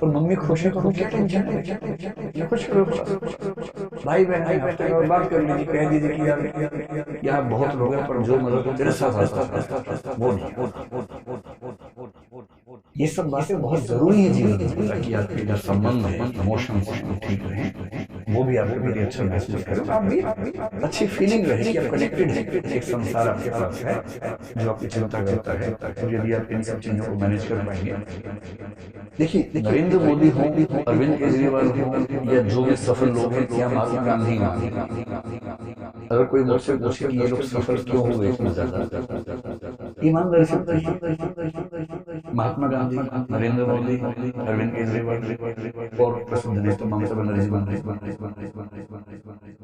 और मम्मी खुश है तो क्या टेंशन है, खुश करो। भाई बहन बात कर लीजिए, कह दीजिए कि यार यहाँ बहुत लोग हैं पर जो मदद तेरे साथ आता वो नहीं। ये सब बातें बहुत जरूरी है जीवन में, ताकि आपके जो संबंध है, इमोशंस ठीक रहे, वो भी आपको भी अच्छा महसूस करें, आप भी अच्छी फीलिंग रहे कि आप कनेक्टेड हैं, एक संसार आपके पास है जो आपकी चिंता करता है। और यदि आप इन सब चीजों को मैनेज कर पाएंगे, देखिए नरेंद्र मोदी हो, अरविंद केजरीवाल हो, या जो भी सफल लोग हैं, या महात्मा गांधी हो, अगर कोई मुझसे पूछे कि ये लोग सफल क्यों हुए इतना ज्यादा, ईमानदारी से महात्मा गांधी, नरेंद्र मोदी, अरविंद केजरीवाल और प्रसिद्ध नेता ममता बनर्जी,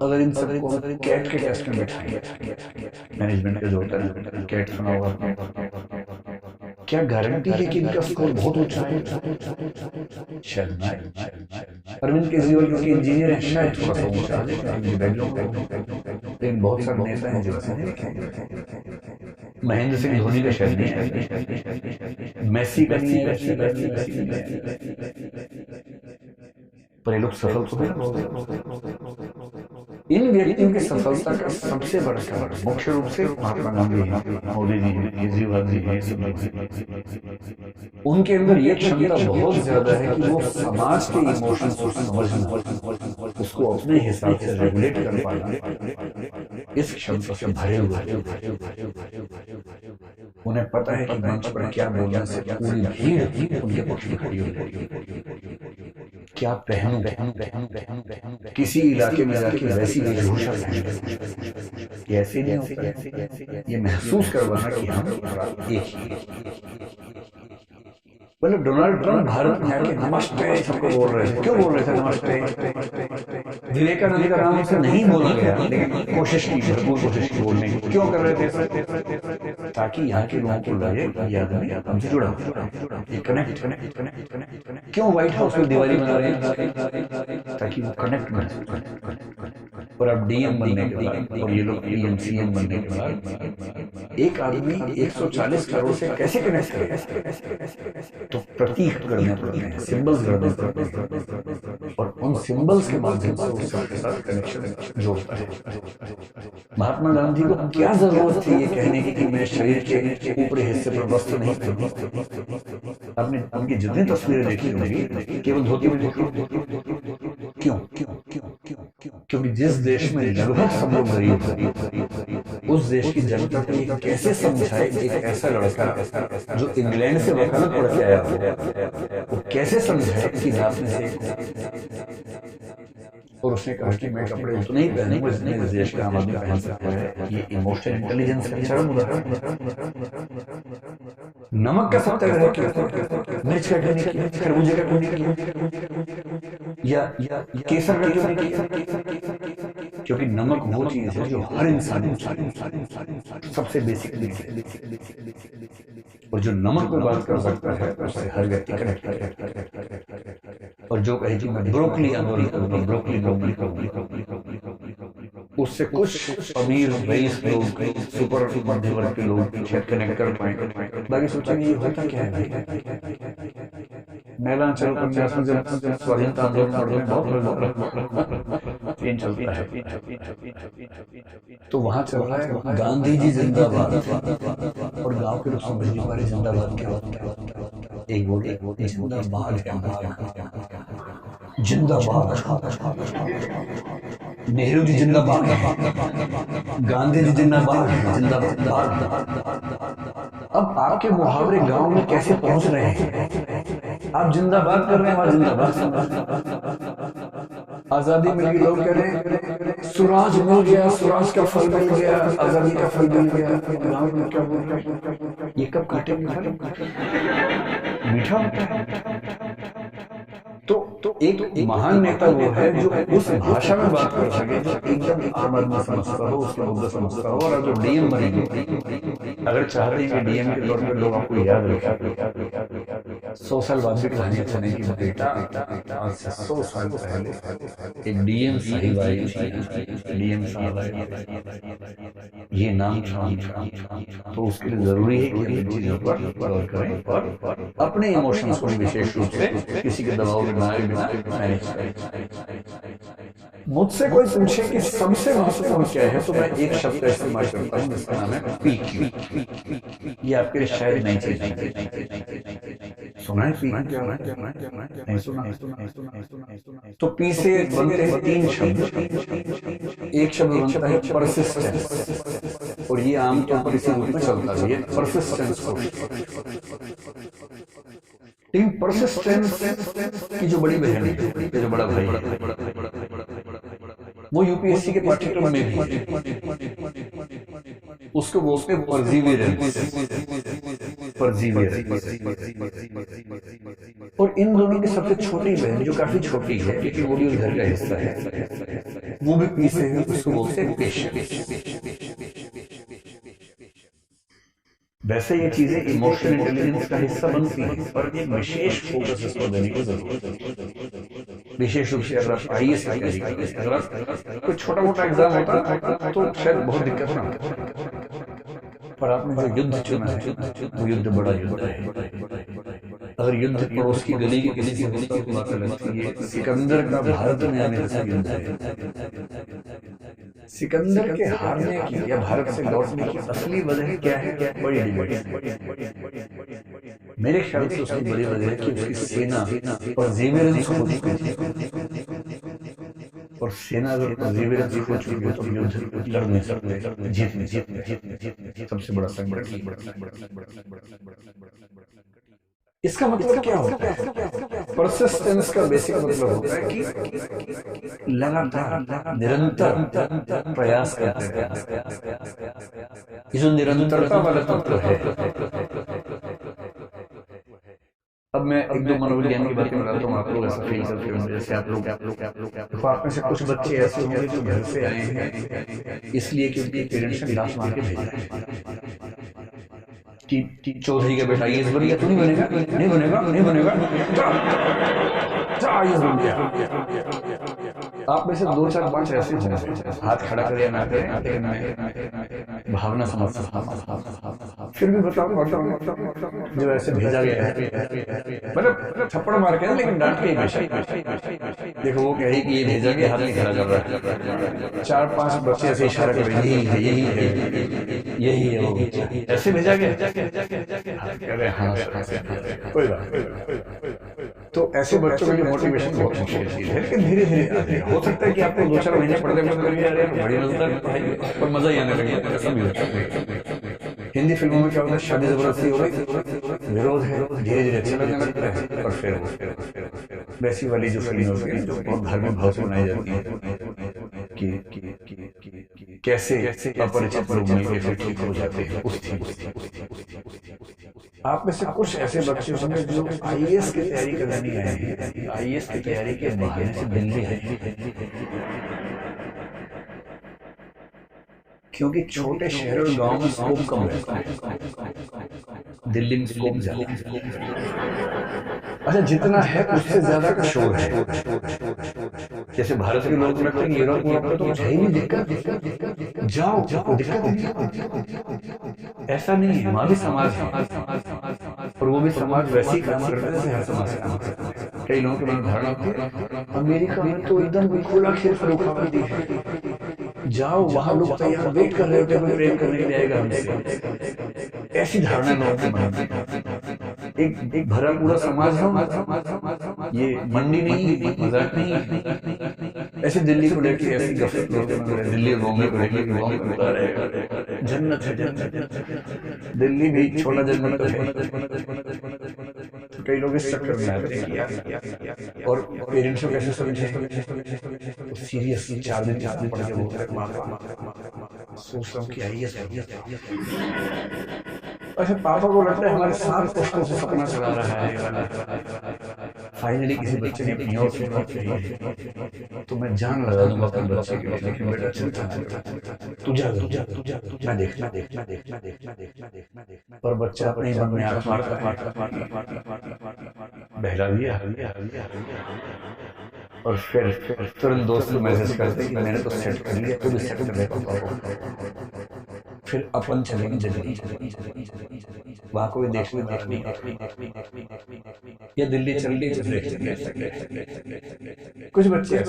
अगर इन सब को कैट के टेस्ट में बैठाएंगे, मैनेजमेंट का जो होता है कैट सुना हुआ, क्या गारंटी है कि इनका स्कोर बहुत ऊंचा है? शायद नहीं। अरविंद केजरीवाल क्योंकि इंजीनियर है, शायद थोड़ा सा ऊंचा है, लेकिन बहुत सारे नेता हैं जो महेंद्र सिंह धोनी का शायद नहीं है, मेसी का नहीं है, पर ये लोग सफल तो हैं। इन व्यक्तियों की सफलता का सबसे बड़ा कारण मुख्य रूप से महात्मा गांधी है, मोदी जी है, केजरीवाल जी है, उनके अंदर ये क्षमता बहुत ज्यादा है कि वो समाज के इमोशंस को समझना, उसको अपने हिसाब से रेगुलेट कर पाना, इस क्षमता से भरे हुए हैं। उन्हें पता है कि मंच पर क्या बोलने से पूरी भीड़ उनके पक्ष में खड़ी हो जाएगी, क्या पहनूं, किसी इलाके में जाके वैसी वेशभूषा पहनूं, ऐसे नहीं होता, ये महसूस करवाना कि हम एक ही। मतलब डोनाल्ड ट्रंप भारत में आके नमस्ते सबको बोल रहे थे, क्यों बोल रहे थे नमस्ते? विवेकानंद का नाम उसे नहीं बोला गया, लेकिन कोशिश की, भरपूर कोशिश की बोलने की। क्यों कर रहे थे? ताकि यहाँ के लोगों को लगे ये आदमी हमसे जुड़ा, ये कनेक्ट। क्यों व्हाइट हाउस में दिवाली मना रहे हैं? ताकि वो कनेक्ट बने। और अब डीएम बनने के बाद और ये लोग पीएम सीएम बनने के बाद एक आदमी 140 करोड़ से कैसे कनेक्ट करेगा? तो प्रतीक करने पड़ते हैं, सिंबल्स करने पड़ते हैं, और उन सिंबल्स के माध्यम से उस सबके साथ कनेक्शन जोड़ता है। महात्मा गांधी को क्या जरूरत थी ये कहने की कि मैं शरीर के ऊपरी हिस्से पर वस्त्र नहीं पहनूं? आपने उनकी जितनी तस्वीरें देखी होंगी केवल धोती में देखी। क्यों? क्योंकि जिस देश में लगभग सब लोग गरीब हैं, उस देश की जनता को ये कैसे समझाए एक ऐसा लड़का जो इंग्लैंड से वकालत पढ़ के आया हो, वो कैसे समझाए कि रात में से। और उसने कहा कि मैं कपड़े उतने ही पहनूंगा जितने इस देश का आम आदमी पहन सकता है। ये इमोशनल इंटेलिजेंस का चरम उदाहरण। नमक का सत्याग्रह क्यों, मिर्च का क्यों नहीं किया, खरबूजे का क्यों नहीं किया, या केसर का क्यों नहीं किया? क्योंकि नमक वो चीज है जो हर इंसान सबसे बेसिक चीज है, और जो नमक पे बात कर सकता है उससे हर व्यक्ति कनेक्ट कर। और जो कहे कि मैं ब्रोकली आंदोलन करूंगा, ब्रोकली उससे कुछ अमीर रईस लोग, सुपर मध्य वर्ग के लोग शायद कनेक्ट कर पाएंगे। बाकी सोचेंगे ये होता क्या है। महिला चलो उपन्यास में जब स्वाधीनता आंदोलन पढ़ते हैं बहुत ट्रेन चलता है, तो वहां चल रहा है गांधी जी जिंदाबाद, और गांव के लोग समझ नहीं पा रहे जिंदाबाद क्या होता है। एक बोले जिंदाबाद, जिंदाबाद, नेहरू जी जिंदाबाद, गांधी जी जिंदाबाद, जिंदाबाद। अब आपके मुहावरे गांव में कैसे पहुंच रहे हैं? आप जिंदाबाद कर रहे हैं, वहां जिंदाबाद। आजादी मिल गई, लोग कह रहे हैं सुराज मिल गया, सुराज का फल मिल गया, आजादी का फल मिल गया। गांव में क्या बोल रहे हैं? ये कब काटे मीठा होता है। तो एक महान नेता वो है जो उस भाषा में बात कर सके जो एकदम आम आदमी समझता हो, उसके मुद्दे समझता हो। और जो डीएम बनेंगे, अगर चाहते हैं कि डीएम के तौर पर लोग आपको याद रखें, 100 साल बाद भी कहानी अच्छा नहीं की बेटा आज से 100 साल पहले एक डीएम साहिब आई थी, डीएम साहब आए, ये नाम था। तो उसके लिए जरूरी है कि इन चीजों पर गौर करें और अपने इमोशंस को विशेष रूप से किसी के दबाव में ना मैनेज करें। मुझसे कोई पूछे कि सबसे महत्वपूर्ण क्या है, तो मैं एक शब्द का इस्तेमाल करता हूँ जिसका नाम है पीक्यू। ये आपके लिए शायद नहीं चाहिए। सुना है पी क्या नहीं सुना। तो पी से बनते हैं 3 शब्द। एक शब्द बनता है परसिस्टेंस, और ये आमतौर पर इसी रूप में चलता है, ये परसिस्टेंस को। लेकिन परसिस्टेंस की जो बड़ी बहन है, जो बड़ा भाई है, वो यूपीएससी के पाठ्यक्रम में भी उसको बोलते हैं परसिवियरेंस। और इन दोनों की सबसे छोटी बहन जो काफी छोटी है लेकिन वो भी उस घर का हिस्सा है, वो भी पी से है, उसको बोलते हैं पेशेंस। वैसे ये चीजें इमोशनल इंटेलिजेंस का हिस्सा बनती हैं, पर एक विशेष फोकस इसको देने की जरूरत है। विशेष रूप से अगर आप आईएएस की तैयारी करते हैं, अगर कोई छोटा मोटा एग्जाम होता तो शायद बहुत दिक्कत ना होती, पर आपने जो युद्ध चुना है वो युद्ध बड़ा युद्ध है। अगर युद्ध पड़ोस की गली के किसी से होता तो बात अलग थी। ये सिकंदर का भारत में आने से युद्ध है। सिकंदर के हारने की या भारत से लौटने की असली वजह क्या है? बड़ी डिबेट। मेरे ख्याल से उसकी बड़ी वजह है कि उसकी सेना परसिवियरेंस खो चुकी थी, और सेना अगर परसिवियरेंस खो चुकी है तो युद्ध लड़ नहीं सकते, जीत सबसे बड़ा संकट। इसका मतलब क्या होता है? परसिस्टेंस का बेसिक मतलब होता है कि लगातार निरंतर प्रयास करते हैं। ये जो निरंतरता वाला तत्व है, अब मैं एक दो मनोविज्ञान की बातें बताता हूँ, आप लोग ऐसा फील करते होंगे जैसे आप लोग आप में से कुछ बच्चे ऐसे होंगे जो घर से आए हैं इसलिए कि उनके पेरेंट्स ने लात मार के भेजा है कि चौधरी का बेटा आईएएस बन गया, तो नहीं बनेगा, नहीं बनेगा, नहीं बनेगा, आईएएस बन गया। आप में से 2 4 5 ऐसे होंगे, हाथ खड़ा करें ना करें, लेकिन मैं भावना समझ सकता हूं। फिर भी बताओ जो ऐसे भेजा गया है, मतलब थप्पड़ मार के लेकिन डांट के ही भेजा। देखो वो कहे कि ये भेजा गया, हाथ नहीं खड़ा कर रहा है, 4-5 बच्चे ऐसे इशारा कर रहे यही है यही है यही है वो, ऐसे भेजा गया। अरे हाँ कोई बात। तो ऐसे बच्चों के लिए मोटिवेशन बहुत मुश्किल चीज है, लेकिन धीरे धीरे आ जाएगा। हो सकता है कि आपको 2-4 महीने पढ़ने में बड़ी मजेदार पढ़ाई पर मजा ही आने लगेगा, ऐसा भी होता है। हिंदी फिल्मों में क्या होता है, शादी जबरदस्ती हो गई, विरोध है, धीरे धीरे अच्छा लगने लगता है, और फिर वैसी वाली जो फिल्में होती है जो बहुत धार्मिक भाव से बनाई जाती है कि कैसे अपरिचित लोग मिलकर फिर ठीक हो जाते हैं, उस थी। आप में से कुछ ऐसे बच्चे होंगे जो आईएएस की तैयारी करने नहीं आए हैं, आईएएस की तैयारी के बहाने से दिल्ली है, क्योंकि छोटे शहर और गांव में स्कोप कम रहता है, दिल्ली में स्कोप ज्यादा है। अच्छा, जितना है उससे ज्यादा का शोर है। जैसे भारत के लोग लगते हैं यूरोप में तो कुछ है ही नहीं, दिक्कत जाओ दिक्कत नहीं, ऐसा नहीं है। वहां भी समाज है और वो भी समाज वैसे ही काम करता है जैसे हर समाज से काम करता है। कई लोगों के मन धारणा होती है अमेरिका में तो एकदम खुला खेल फरोख्त है, जाओ वहां लोग तैयार वेट कर रहे होते हैं, प्रेम करने के लिए आएगा हमसे, ऐसी धारणा लोगों के मन में। एक भरा पूरा समाज हो, ये मंडी नहीं, मजाक नहीं। ऐसे दिल्ली को लेकर ऐसी गफलत लोग, दिल्ली और बॉम्बे को लेकर बॉम्बे को बता रहे जन्नत है जन्नत, दिल्ली भी छोटा जन्नत है। कई लोग इस चक्कर में आते हैं और पेरेंट्स को कैसे समझे, सीरियस 4 दिन पढ़ के बोलते हैं सोच रहा हूँ कि आइए। अच्छा, पापा को लगता है हमारे 7 पुश्तों से सपना चला रहा है, फाइनली किसी बच्चे ने अपनी और सुना चाहिए तो मैं जान लगा दूंगा अपने बच्चे के लिए, लेकिन बेटा चिंता तू जा, मैं देखना। पर बच्चा अपने मन में आंख मारता बहला दिया और फिर तुरंत दोस्त को मैसेज करते कि मैंने तो सेट कर लिया, तू भी सेट कर ले। फिर अपन चलेंगे दिल्ली, वहां को भी देखने या दिल्ली चल कुछ बच्चे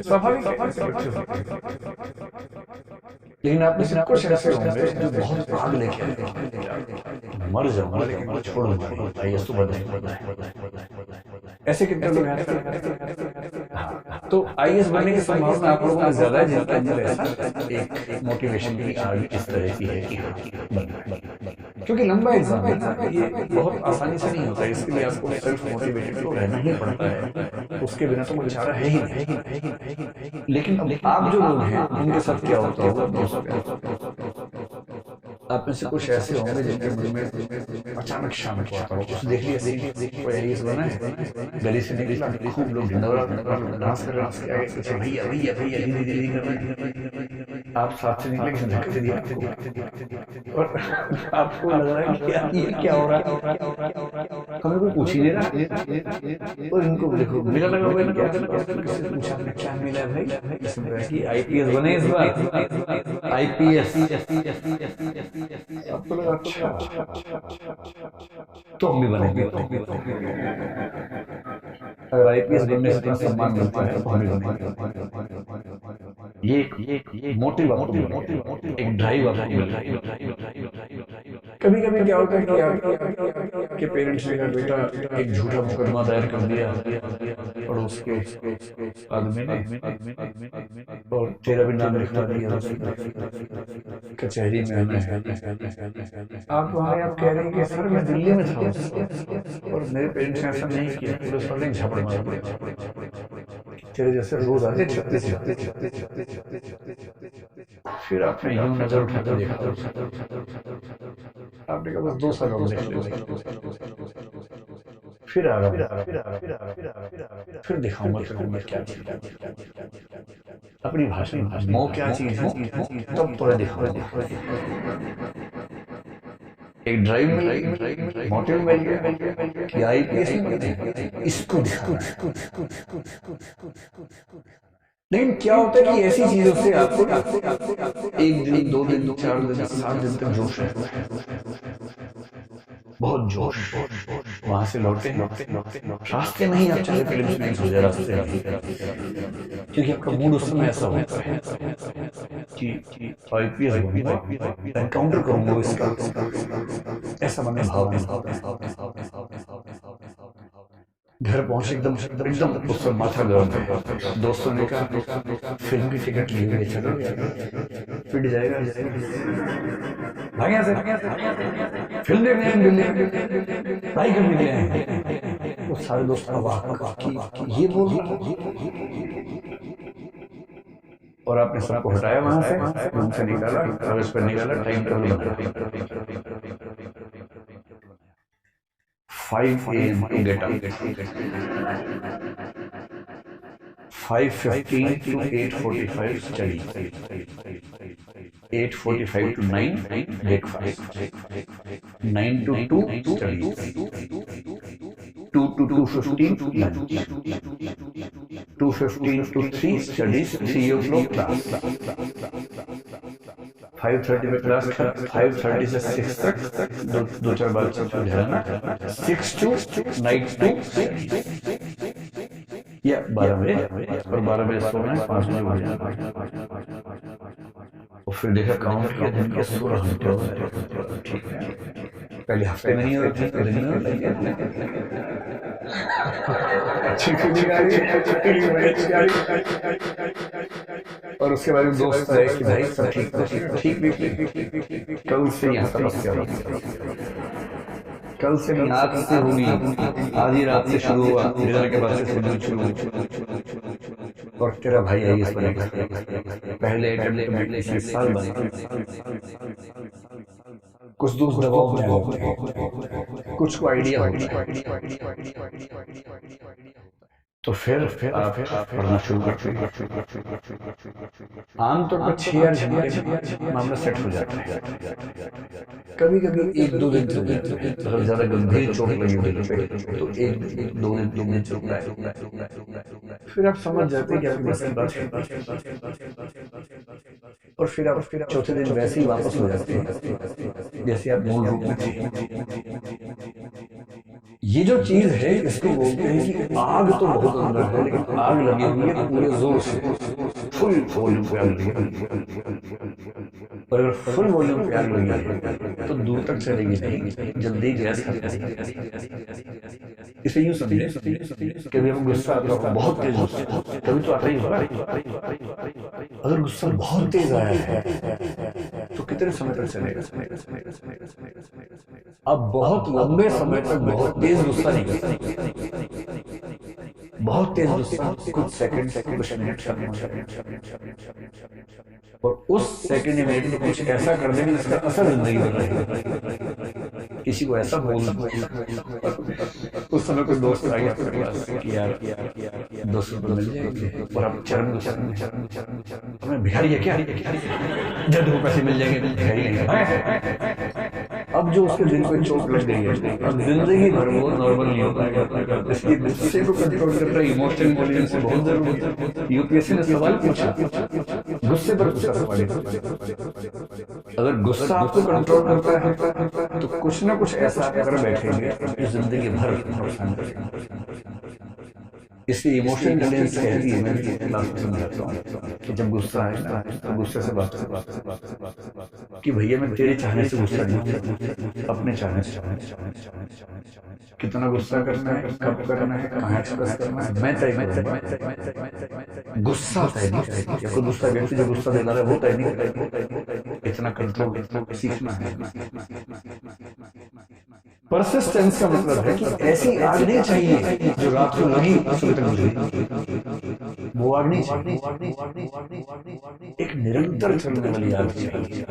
स्वाभाविक, लेकिन आप में से कुछ ऐसे होंगे जो बहुत आग लेके आए, मर जाऊंगा लेकिन मैं छोड़ूंगा, आईएएस तो बनना है। ऐसे कितने लोग हैं? तो आईएएस बनने की संभावना आप लोगों में ज्यादा है जिनके अंदर ऐसा एक मोटिवेशन की आग इस तरह की है कि हाँ बनना, क्योंकि लंबा एग्जाम है, ये बहुत आसानी से नहीं होता, इसके लिए आपको सेल्फ मोटिवेटेड तो रहना ही पड़ता है, उसके बिना तो कोई चारा है ही नहीं। लेकिन आप जो लोग हैं उनके साथ क्या होता है, आप में से कुछ ऐसे होंगे जिनके मन में अचानक शाम को आता हो, कुछ देख लिया कोई आईएएस बना है, गली से निकला खूब लोग ढिंडोरा डांस कर रहे हैं, भैया भैया भैया दीदी कर रहे हैं, आप साथ से निकले किसी धक्के दिया और आपको लग रहा है कि ये क्या हो रहा है, हमें कोई पूछ ही नहीं रहा, और इनको देखो मेरा लगा हुआ है किसी पूछा क्या मिला है भाई, इसमें कि आईपीएस बने इस बार, आईपीएस। आपको लगा अच्छा तो हम भी बनेंगे, अगर आईपीएस बनने से इतना सम्मान मिलता है तो हम भी बनेंगे। ये मोटिव एक ड्राइव आपको मिल रहा है। कभी कभी क्या होता है कि आपके पेरेंट्स ने कहा बेटा एक झूठा मुकदमा दायर कर दिया और उसके आदमी ने और तेरा भी नाम लिखवा दिया कचहरी में आना है, आप वहाँ आप कह रहे हैं कि सर मैं दिल्ली में था और मेरे पेरेंट्स ने ऐसा नहीं किया, पुलिस वाले झपड़ मारे तेरे जैसे रोज आते 36 फिर आपने यूं नजर उठा कर देखा, आपने कहा बस 2 साल और देख ले, फिर आ रहा फिर दिखाऊंगा मैं क्या चीज, अपनी भाषा में मोह क्या चीज है तब पूरा दिखाऊंगा। एक ड्राइव में मोटिव मिल गया कि आईपीएस में इसको दिखाना, लेकिन क्या होता है कि ऐसी चीजों से आपको ना एक दिन, 2 दिन, 4 दिन, 7 दिन तक जोश है, बहुत जोश। वहां से लौटे रास्ते में ही आप चाहे फिल्म में हो जाए, रास्ते में, क्योंकि आपका मूड उस समय ऐसा होता है कि आईपीएस बनूंगा, एनकाउंटर करूंगा इसका, ऐसा मन में भाव है। घर पहुंचे एकदम एकदम उस पर माथा गर्म है। दोस्तों ने कहा फिल्म की टिकट ली हुई है, चलो पिट जाएगा, भाग यहाँ से, फिल्म देखने हैं दिल्ली, पढ़ाई करने के लिए हैं। तो सारे दोस्त अवाक कि ये बोल रहा, और आपने सबको हटाया वहां से, रूम से निकाला, कागज पर निकाला, टाइम टेबल बनाया, 5 AM to get up, 5:15 to 8:45 study, 8:45 to 9 breakfast, 9 to 2 study, 2 to 2:15 lunch, 2:15 to 3 studies, 3 o'clock class, 5:30 में क्लास, 5:30 से 6 तक दो चार बार ठहराना, 6 to नाइट 2 या 12 बजे, और 12 बजे सोना है, 5 बजे उठ जाना। और फिर देखा काउंट किया, दिन के 16 घंटे हो गए। ठीक है, पहले हफ्ते में नहीं होती, दिन में और उसके बाद दोस्त आए कि भाई सब ठीक भी, कल से यहाँ तपस्या होगी, कल से नहीं आज से होगी, आधी रात से शुरू हुआ, डिनर के बाद से शुरू, और तेरा भाई आईएएस बनेगा, पहले अटेम्प्ट में 6 साल बने, कुछ दोस्त दबाव में होते हैं, कुछ को आइडिया होता है, तो फिर आप पढ़ना शुरू करते हैं। आमतौर पर 6 घंटे में मामला सेट हो जाता है, कभी कभी 1-2 दिन चल जाते हैं, अगर ज्यादा गंभीर चोट लगी हुई है तो 1-2 दिन चलता है, फिर आप समझ जाते हैं कि आपकी बस की बात है, और फिर आप चौथे दिन वैसे ही वापस हो जाते हैं जैसे आप मूल रूप में थे। ये जो चीज है इसको बोलते हैं कि आग तो बहुत अंदर है, लेकिन आग लगी हुई है पूरे जोर से, फुल वॉल्यूम पे आग लगी है, और अगर फुल वॉल्यूम पे आग लगी है तो दूर तक चलेगी नहीं, जल्दी गैस कर जाएगी। इसे यूं समझे, कभी हम गुस्सा आता है बहुत तेज गुस्सा, कभी तो आता ही होगा, अगर गुस्सा बहुत तेज आया है तो कितने समय तक चलेगा? अब बहुत लंबे समय तक बहुत तेज गुस्सा नहीं कर सकते, बहुत तेज गुस्सा कुछ सेकंड कुछ मिनट, और उस सेकंड या मिनट में कुछ ऐसा कर देंगे जिसका असर जिंदगी में रहेगा। किसी को ऐसा बोलना, उस समय कोई दोस्त आ गया आपके पास कि यार 200 रुपये मिल जाएंगे, और आप चरण हमें भिखारी है क्या, जब वो पैसे मिल जाएंगे भिखारी है। अब जो उसके दिल पे चोट लग गई है, अब जिंदगी भर वो नॉर्मल नहीं हो पाएगा, इसलिए गुस्से को कंट्रोल करना इमोशनल इंटेलिजेंस से बहुत जरूरी है। यूपीएससी ने सवाल पूछा, गुस्से पर पूछा सवाल, अगर गुस्सा आपको कंट्रोल करता है तो कुछ ना कुछ ऐसा कर बैठेंगे जो जिंदगी भर नुकसान करेगा। इसलिए इमोशनल इंटेलिजेंस कहती है, मैं भी क्लास में समझाता हूँ कि जब गुस्सा आए ना तो गुस्से से बात कि भैया मैं तेरे चाहने से गुस्सा नहीं, अपने चाहने से, कितना गुस्सा करना है, कब करना है, कहाँ एक्सप्रेस करना है, मैं तय करूँगा। गुस्सा तय नहीं, या कोई गुस्सा व्यक्ति जो गुस्सा दिला रहा है वो तय नहीं करेगा। इतना कंट्रोल सीखना है। परसिस्टेंस का मतलब है कि ऐसी आग नहीं चाहिए जो रात को लगी सुबह तक बुझी, वो आग नहीं चाहिए, एक निरंतर चलने वाली आग चाहिए,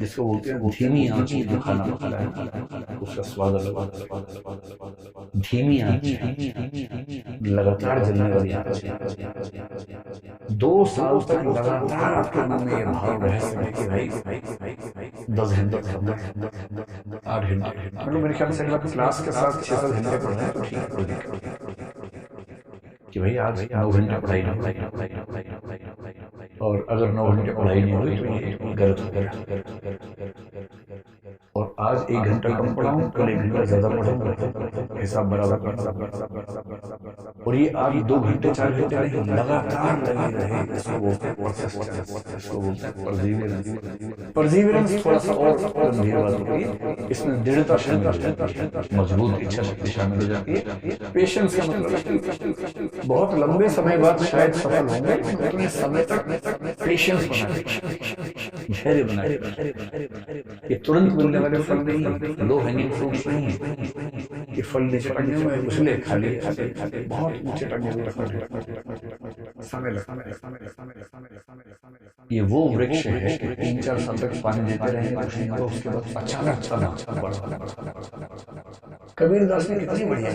जिसको बोलते हैं धीमी आंच में खाना पकाना है, उसका स्वाद अलग, धीमी आंच, लगातार जलने वाली आंच। 2 साल तक लगातार आपके मन में ये भाव रह सके कि भाई 10 घंटे 8 घंटे, मतलब मेरे ख्याल से अगर आप क्लास के साथ 6-7 घंटे पढ़ रहे हैं तो ठीक है, कोई दिक्कत नहीं। कि भाई आज 9 घंटे पढ़ाई ना और अगर 9 घंटे पढ़ाई नहीं हुई तो ये गलत हो गया। और आज 1 घंटा कम पढ़ाऊं, कल 1 घंटा ज्यादा पढ़ूंगा, हिसाब बराबर। और ये आप 2 घंटे 4 घंटे नहीं, लगातार लगे रहे, इसको बोलते हैं परसिवियरेंस। थोड़ा सा और गंभीर बात होती है, इसमें दृढ़ता शामिल हो जाती है, मजबूत इच्छा शक्ति शामिल हो जाती है। पेशेंस का मतलब बहुत लंबे समय बाद शायद सफल होंगे, उतने समय तक पेशेंस बनाए, धैर्य बनाए। ये तुरंत मिलने वाले फल नहीं, लो हैंगिंग फ्रूट्स नहीं, ये फल नीचे टंगे हुए हैं उसलिए खा लिए, बहुत नीचे टंगे हुए समय लगता। ये वो वृक्ष है कि 3-4 साल तक पानी देते रहेंगे तो उसके बाद अचानक बढ़ा। कबीर दास ने कितनी बढ़िया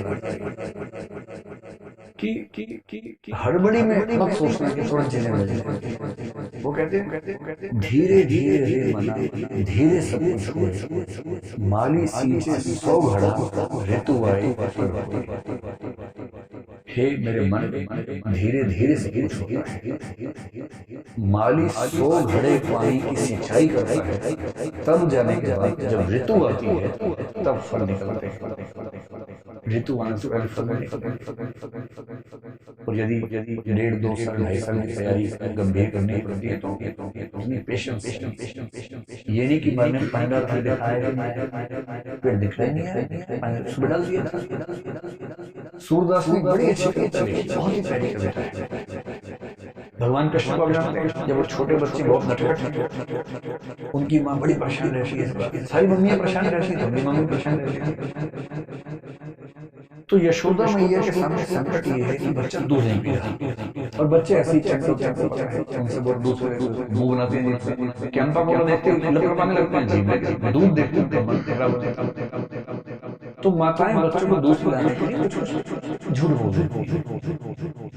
कि हड़बड़ी में मत सोचना कि तुरंत जीने लगे। वो कहते हैं धीरे धीरे रे मना, धीरे सब कुछ हुए, माली सींचे 100 घड़ा, ऋतु आए फल होए। हे मेरे मन, धीरे धीरे सब कुछ होता है। माली 100 घड़े पानी की सिंचाई करता है, तब जाने के बाद जब ऋतु आती है तब फल निकलते हैं। ऋतु आने से पहले फल निकलते। और यदि 1.5-2 साल 2.5 साल की तैयारी गंभीर करनी पड़ती है तो अपनी पेशेंस। ये नहीं कि बाद में पानी डाल के दिखाया पेड़ दिख रहे नहीं, सुबह डाल दिया। सूरदास ने बड़ी अच्छी कविता लिखी, बहुत ही प्यारी कविता है। भगवान कृष्ण को जानते हैं, जब वो छोटे बच्चे बहुत नटखट, उनकी माँ बड़ी परेशान रहती है, सारी मम्मियाँ परेशान रहती है, तो मम्मी परेशान रहती है। तो यशोदा मैया के सामने संकट ये है कि बच्चा दूध नहीं पी रहा, और बच्चे ऐसी उनसे बहुत दूध मुंह बनाते हैं, कैंपा को देखते लपलपाने लगते हैं, जीभ दूध देखते हैं, तो माताएं बच्चों को दूध पिलाने के लिए झूठ बोलती हैं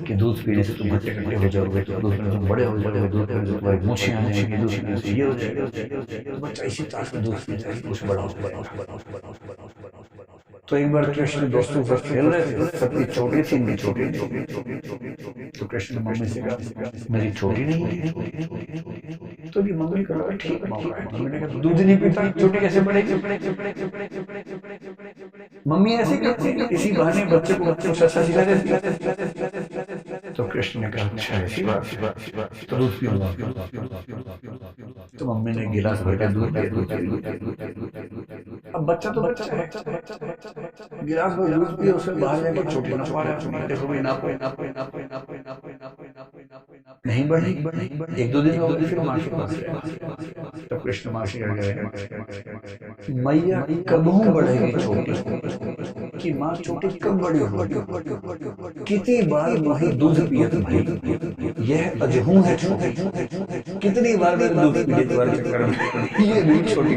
कि दूध पीने से तुम हट्टे कट्टे हो जाओगे, दूध पीने तुम बड़े हो जाओगे, दूध पीने से तुम्हारी मूछें आ जाएंगी, दूध पीने से ये हो जाएगा। बच्चा इसी तरह से दूध पीता है, कुछ बड़ा हो। तो एक बार कृष्ण दोस्तों से खेल रहे थे, सबकी चोटी थी, इनकी चोटी नहीं। तो कृष्ण ने मम्मी से कहा मेरी चोटी नहीं है, तो मम्मी कहा ठीक मौका है। मम्मी ने कहा दूध नहीं पीता, चोटी कैसे बढ़ेगी? मम्मी ऐसे कहती है, इसी बहाने बच्चे को अच्छा सिखा देती है। तो कृष्ण ने कहा अच्छा ऐसी बात, तो दूध पीऊंगा। तो मम्मी ने गिलास भर के दूध दिया। अब बच्चा तो बच्चा है, गिलास भर दूध पिए, उससे बाहर जाकर चोटी ना पा रहा, देखो भाई नहीं बढ़ी। 1-2 दिन हो गए, फिर माँ के पास गए। तब कृष्ण माँ से गए, मैया कब बढ़ेगी चोटी, कि माँ चोटी कब बड़ी होगी? कितनी बार वही दूध पिया भाई, यह अजहू है छोटी, कितनी बार मैंने दूध पिए तुम्हारे चक्कर में, ये नहीं छोटी।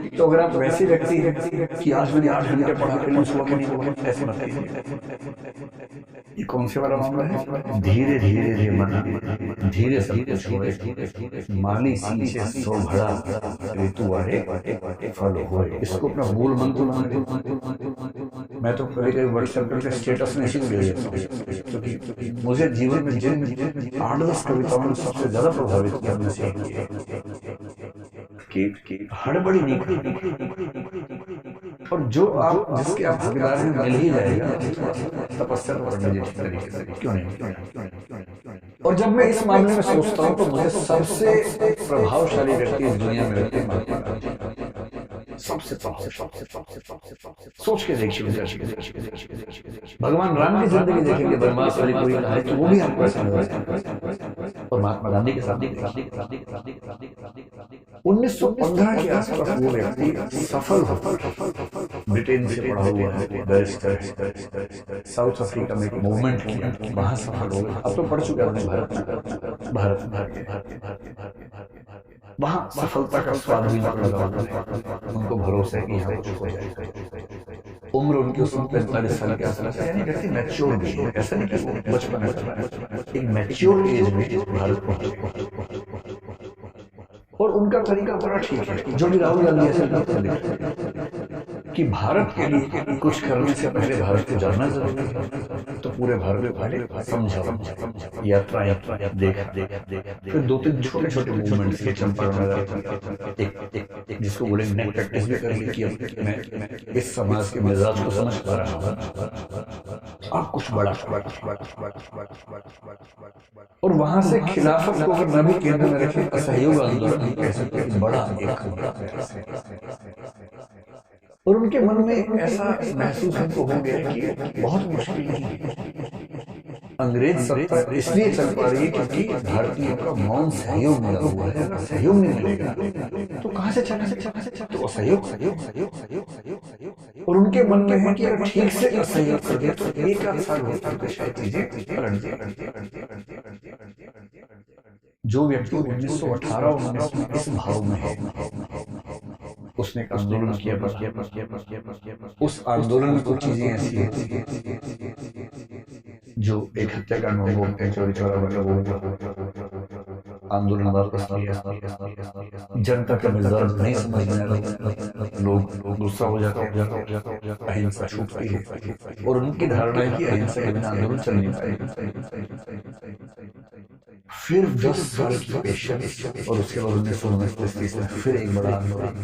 तो अगर आप वैसे व्यक्ति है कि आज मैंने 8 घंटे पढ़ा, फिर सुबह के नहीं, ऐसे मत। ये कौन से वाला मामला है? धीरे धीरे रे मना, धीरे सब कुछ होए, माली सींचे 100 घड़ा, ऋतु आए फल होए। इसको अपना मूल मंत्र मान। मैं तो कभी व्हाट्सएप पे स्टेटस में इसी ले लेता हूँ, क्योंकि मुझे जीवन में जिन 8-10 कविताओं ने सबसे ज्यादा प्रभावित किया मुझे कि हड़बड़ी नहीं करनी, और जो आप जिसके आप भागीदार हैं मिल ही जाएगा, तपस्या तो करनी चाहिए तरीके से, क्यों नहीं। और जब मैं इस मामले में सोचता हूँ तो मुझे सबसे प्रभावशाली व्यक्ति इस दुनिया में लगते हैं महात्मा गांधी। सबसे सोच के देखिए, भगवान राम की जिंदगी देखेंगे, बनवास वाली पूरी कहानी, तो वो भी आपको ऐसा नजर। और महात्मा गांधी के साथ 1915 के आसपास वो व्यक्ति सफल हो, ब्रिटेन से पढ़ा हुआ है, बैरिस्टर, साउथ अफ्रीका में एक मूवमेंट किया, वहां सफल हो गए। अब तो पढ़ चुके हैं भारत वहां सफलता का स्वाद भी लगा, उनको भरोसा है कि यहाँ कुछ हो जाएगा। उम्र उनकी उस वक्त 45 साल के आसपास, यानी व्यक्ति मैच्योर भी है, ऐसा नहीं कि वो बचपन में एक मैच्योर एज में भारत पहुंचे। और उनका तरीका बड़ा ठीक है, जो भी राहुल गांधी ऐसा करते हैं, कि भारत के लिए कुछ करने से पहले भारत को जानना जरूरी है। तो पूरे भारत को पहले समझा, यात्राएं देखा, फिर दो तीन छोटे छोटे मूवमेंट्स के चंपारण में एक जिसको बोलेंगे नेट प्रैक्टिस भी कर ली कि मैं इस समाज के मिजाज को समझ पा रहा हूँ, अब कुछ बड़ा। और वहां से खिलाफत को अगर न भी केंद्र में रखे, असहयोग आंदोलन कह सकते हैं बड़ा एक और उनके मन में ऐसा महसूस हमको हो गया कि बहुत मुश्किल है, अंग्रेज सत्ता इसलिए चल पा रही है क्योंकि भारतीयों का मौन सहयोग मिला हुआ है। अगर सहयोग नहीं मिलेगा तो कहां से चला, तो असहयोग। और उनके मन में है कि अगर ठीक से असहयोग कर दिया तो एक आध साल होता है शायद चीजें पलट जाए। जो व्यक्ति 1918-19 में इस भाव में है, उसने एक आंदोलन किया। उस आंदोलन में कुछ चीजें ऐसी है जो एक हत्याकांड में बोलते हैं, चोरी चोरा वाला आंदोलन वापस लिया। जनता का मिजाज नहीं समझ में आ रहा, लोग गुस्सा हो जाते हैं, अहिंसा छूटती है और उनकी धारणा है कि अहिंसा के बिना आंदोलन चल नहीं पाएगा। फिर 10 साल की पेशेंस और उसके बाद 1929 में फिर एक बड़ा आंदोलन,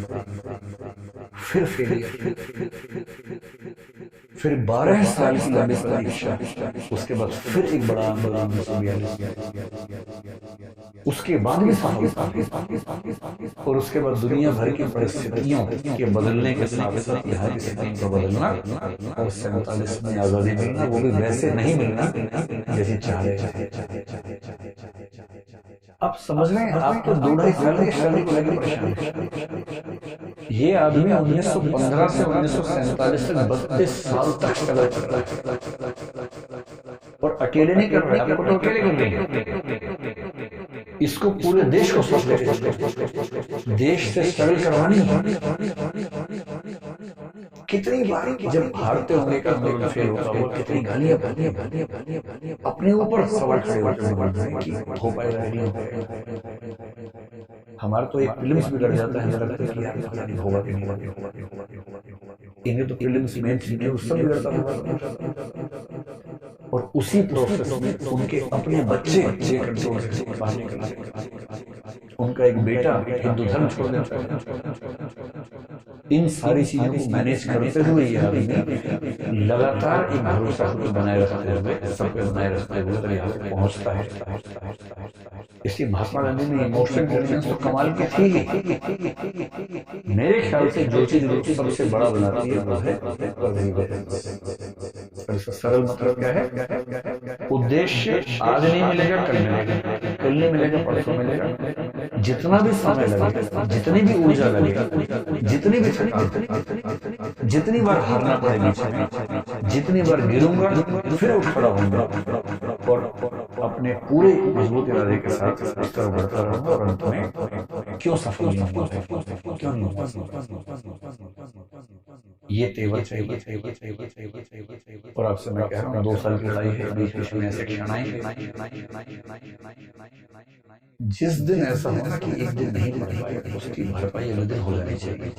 फिर 12 साल की लंबी प्रतीक्षा, उसके बाद फिर एक बड़ा आंदोलन 1942, उसके बाद भी और उसके बाद दुनिया भर की परिस्थितियों के बदलने के साथ साथ यहाँ की स्थितियों का बदलना और 47 में आजादी मिलना, वो भी वैसे नहीं मिलना जैसे चाह रहे। अब समझ रहे हैं, आप तो 2-2.5 साल की शादी को लेकर परेशान है। ये आदमी 1915 से 1947 तक 32 साल तक स्ट्रगल कर रहा है और अकेले नहीं कर रहा है, आपको तो अकेले कर रहे हैं, इसको पूरे देश को सोच रहे, देश से स्ट्रगल करवानी है। कितनी बार जब भारतीय होने का आंदोलन फेल होता हुआ कितनी गालियां अपने ऊपर सवाल खड़े होते हैं कि हो पाएगा नहीं हो पाएगा। हमारा तो एक फिल्म्स भी लग जाता है, लगता है कि यार पता नहीं होगा कि नहीं होगा। इन्हें तो फिल्म्स में सब बिगड़ता था और उसी प्रोसेस में उनके अपने बच्चे कंट्रोल से बाहर निकल, उनका एक बेटा हिंदू धर्म छोड़ देता। इन सारी चीजों को मैनेज करते हुए ये आदमी लगातार एक भरोसा को बनाए रखते हुए, सबको बनाए रखते हुए यहाँ पे पहुंचता है। इसलिए महात्मा गांधी ने इमोशनल इंटेलिजेंस तो कमाल की थी ही। मेरे ख्याल से जो चीज सबसे बड़ा बनाती है वो है सरल मतलब क्या है, उद्देश्य आज नहीं मिलेगा, कल मिलेगा, कल नहीं मिलेगा, परसों मिलेगा। जितना भी समय लगेगा, जितनी भी ऊर्जा लगेगा, जितनी भी थकान, जितनी बार हारना पड़ेगी, जितनी बार गिरूंगा फिर उठ खड़ा होऊंगा और अपने पूरे मजबूत इरादे के साथ इस तरह बढ़ता रहूंगा और अंत में क्यों सफल नहीं होगा, क्यों नहीं होगा। ये तेवर चाहिए। और आपसे मैं कह रहा हूँ 2 साल की लड़ाई है, बीच में ऐसे क्षण जिस दिन ऐसा होगा कि एक दिन नहीं पढ़ पाएगा, उसकी भरपाई अगले दिन हो जानी चाहिए।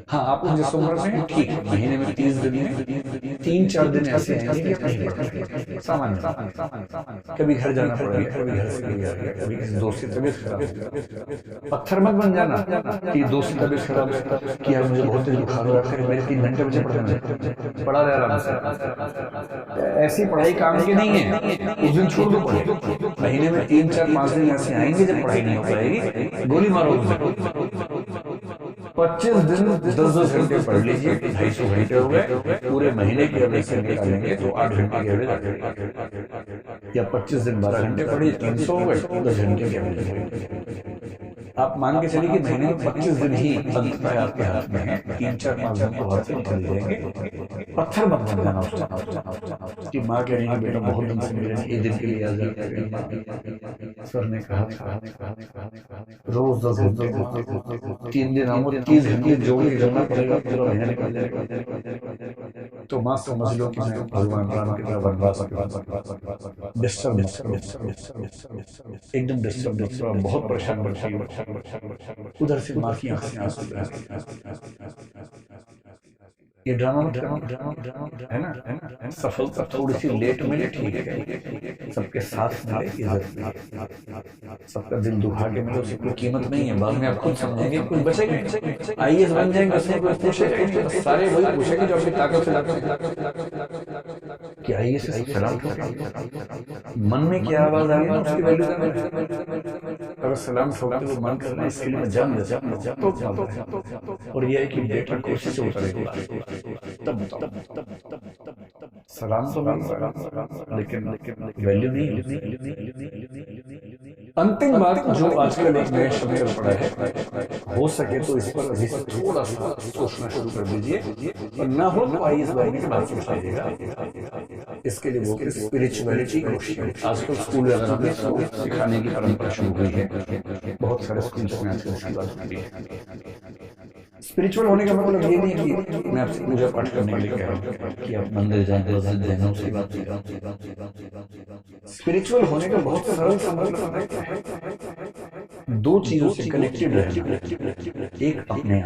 हाँ, आप जिस उम्र में ठीक है, महीने में 30 दिन में 3-4 दिन ऐसे आएंगे कि नहीं पढ़ पाएंगे, सामान्य। कभी घर जाना पड़ेगा, कभी घर से नहीं जाएगा, कभी किसी दोस्त की तबीयत खराब। पत्थर मत बन जाना कि दोस्त की तबीयत खराब है कि यार मुझे बहुत तेज बुखार हो रहा है, मेरे 3 घंटे बचे पढ़ने, पढ़ा रहे आराम से। ऐसी पढ़ाई काम की नहीं है, उस दिन छोड़ दो पढ़ाई। महीने में 3-4-5 दिन ऐसे आएंगे जब पढ़ाई नहीं हो पाएगी, गोली मारो उस दिन। 25 दिन 10-10 घंटे पढ़ लीजिए, 250 घंटे हो गए, पूरे महीने के एवरेज से निकालेंगे तो 8 घंटे के एवरेज, या 25 दिन 12 घंटे पढ़िए, 300 हो गए, 10 घंटे के एवरेज। आप मान के चलिए कि महीने में 25 दिन ही अंततः आपके हाथ में है, 3-4-5 दिन को हाथ से निकाल जाएंगे। पत्थर मत बन जाना उसका कि माँ कह रही है बेटा बहुत दिन से मिले नहीं, एक दिन के लिए आ जाए। सर ने कहा रोज 3 दिन आऊंगा, 30 घंटे जोड़ के करना पड़ेगा, पूरा महीना निकल जाएगा। तो माँ समझ लो कि मैं भगवान राम की तरह वनवास डिस्टर्ब एकदम डिस्टर्ब बहुत परेशान करती है। उधर से माँ की आंखें आंसू ये ड्रामा मत है ना, सफलता थोड़ी सी लेट मिले ठीक है, सबके साथ मिले इज्जत, सबका दिल दुखा के मिले, उसकी कोई कीमत नहीं है। बाद में आप खुद समझेंगे कुछ बचेगा, आईएएस बन जाएंगे, उसमें कोई पूछेगा ही नहीं, बस सारे वही पूछेंगे जो अपनी ताकत से कि आईएएस से सलाम ठोके, मन में क्या आवाज आ रही है उसकी वैल्यू अगर सलाम ठोकते वो मन करना है इसके लिए मैं जान दे तो और ये है कि बेटा कोशिश से उतरेगा तब सलाम तो लेकिन वैल्यू नहीं। अंतिम बात जो आजकल एक नया शब्द चल पड़ा है, हो सके तो इस पर अभी से थोड़ा सा सोचना शुरू कर दीजिए, और ना हो तो आइए इस बारे में बात सोच लीजिएगा। इसके लिए वो स्पिरिचुअलिटी आजकल स्कूल वगैरह में सिखाने की परंपरा शुरू हुई है, बहुत सारे स्कूल्स में आजकल इसकी बात होती है। स्पिरिचुअल होने का मतलब ये नहीं कि मैं आपसे पूजा पाठ करने के लिए कह रहा हूँ कि आप मंदिर जाएं उसकी बात। स्पिरिचुअल होने का बहुत सरल सा मतलब है दो चीजों से कनेक्टेड रहना, एक अपने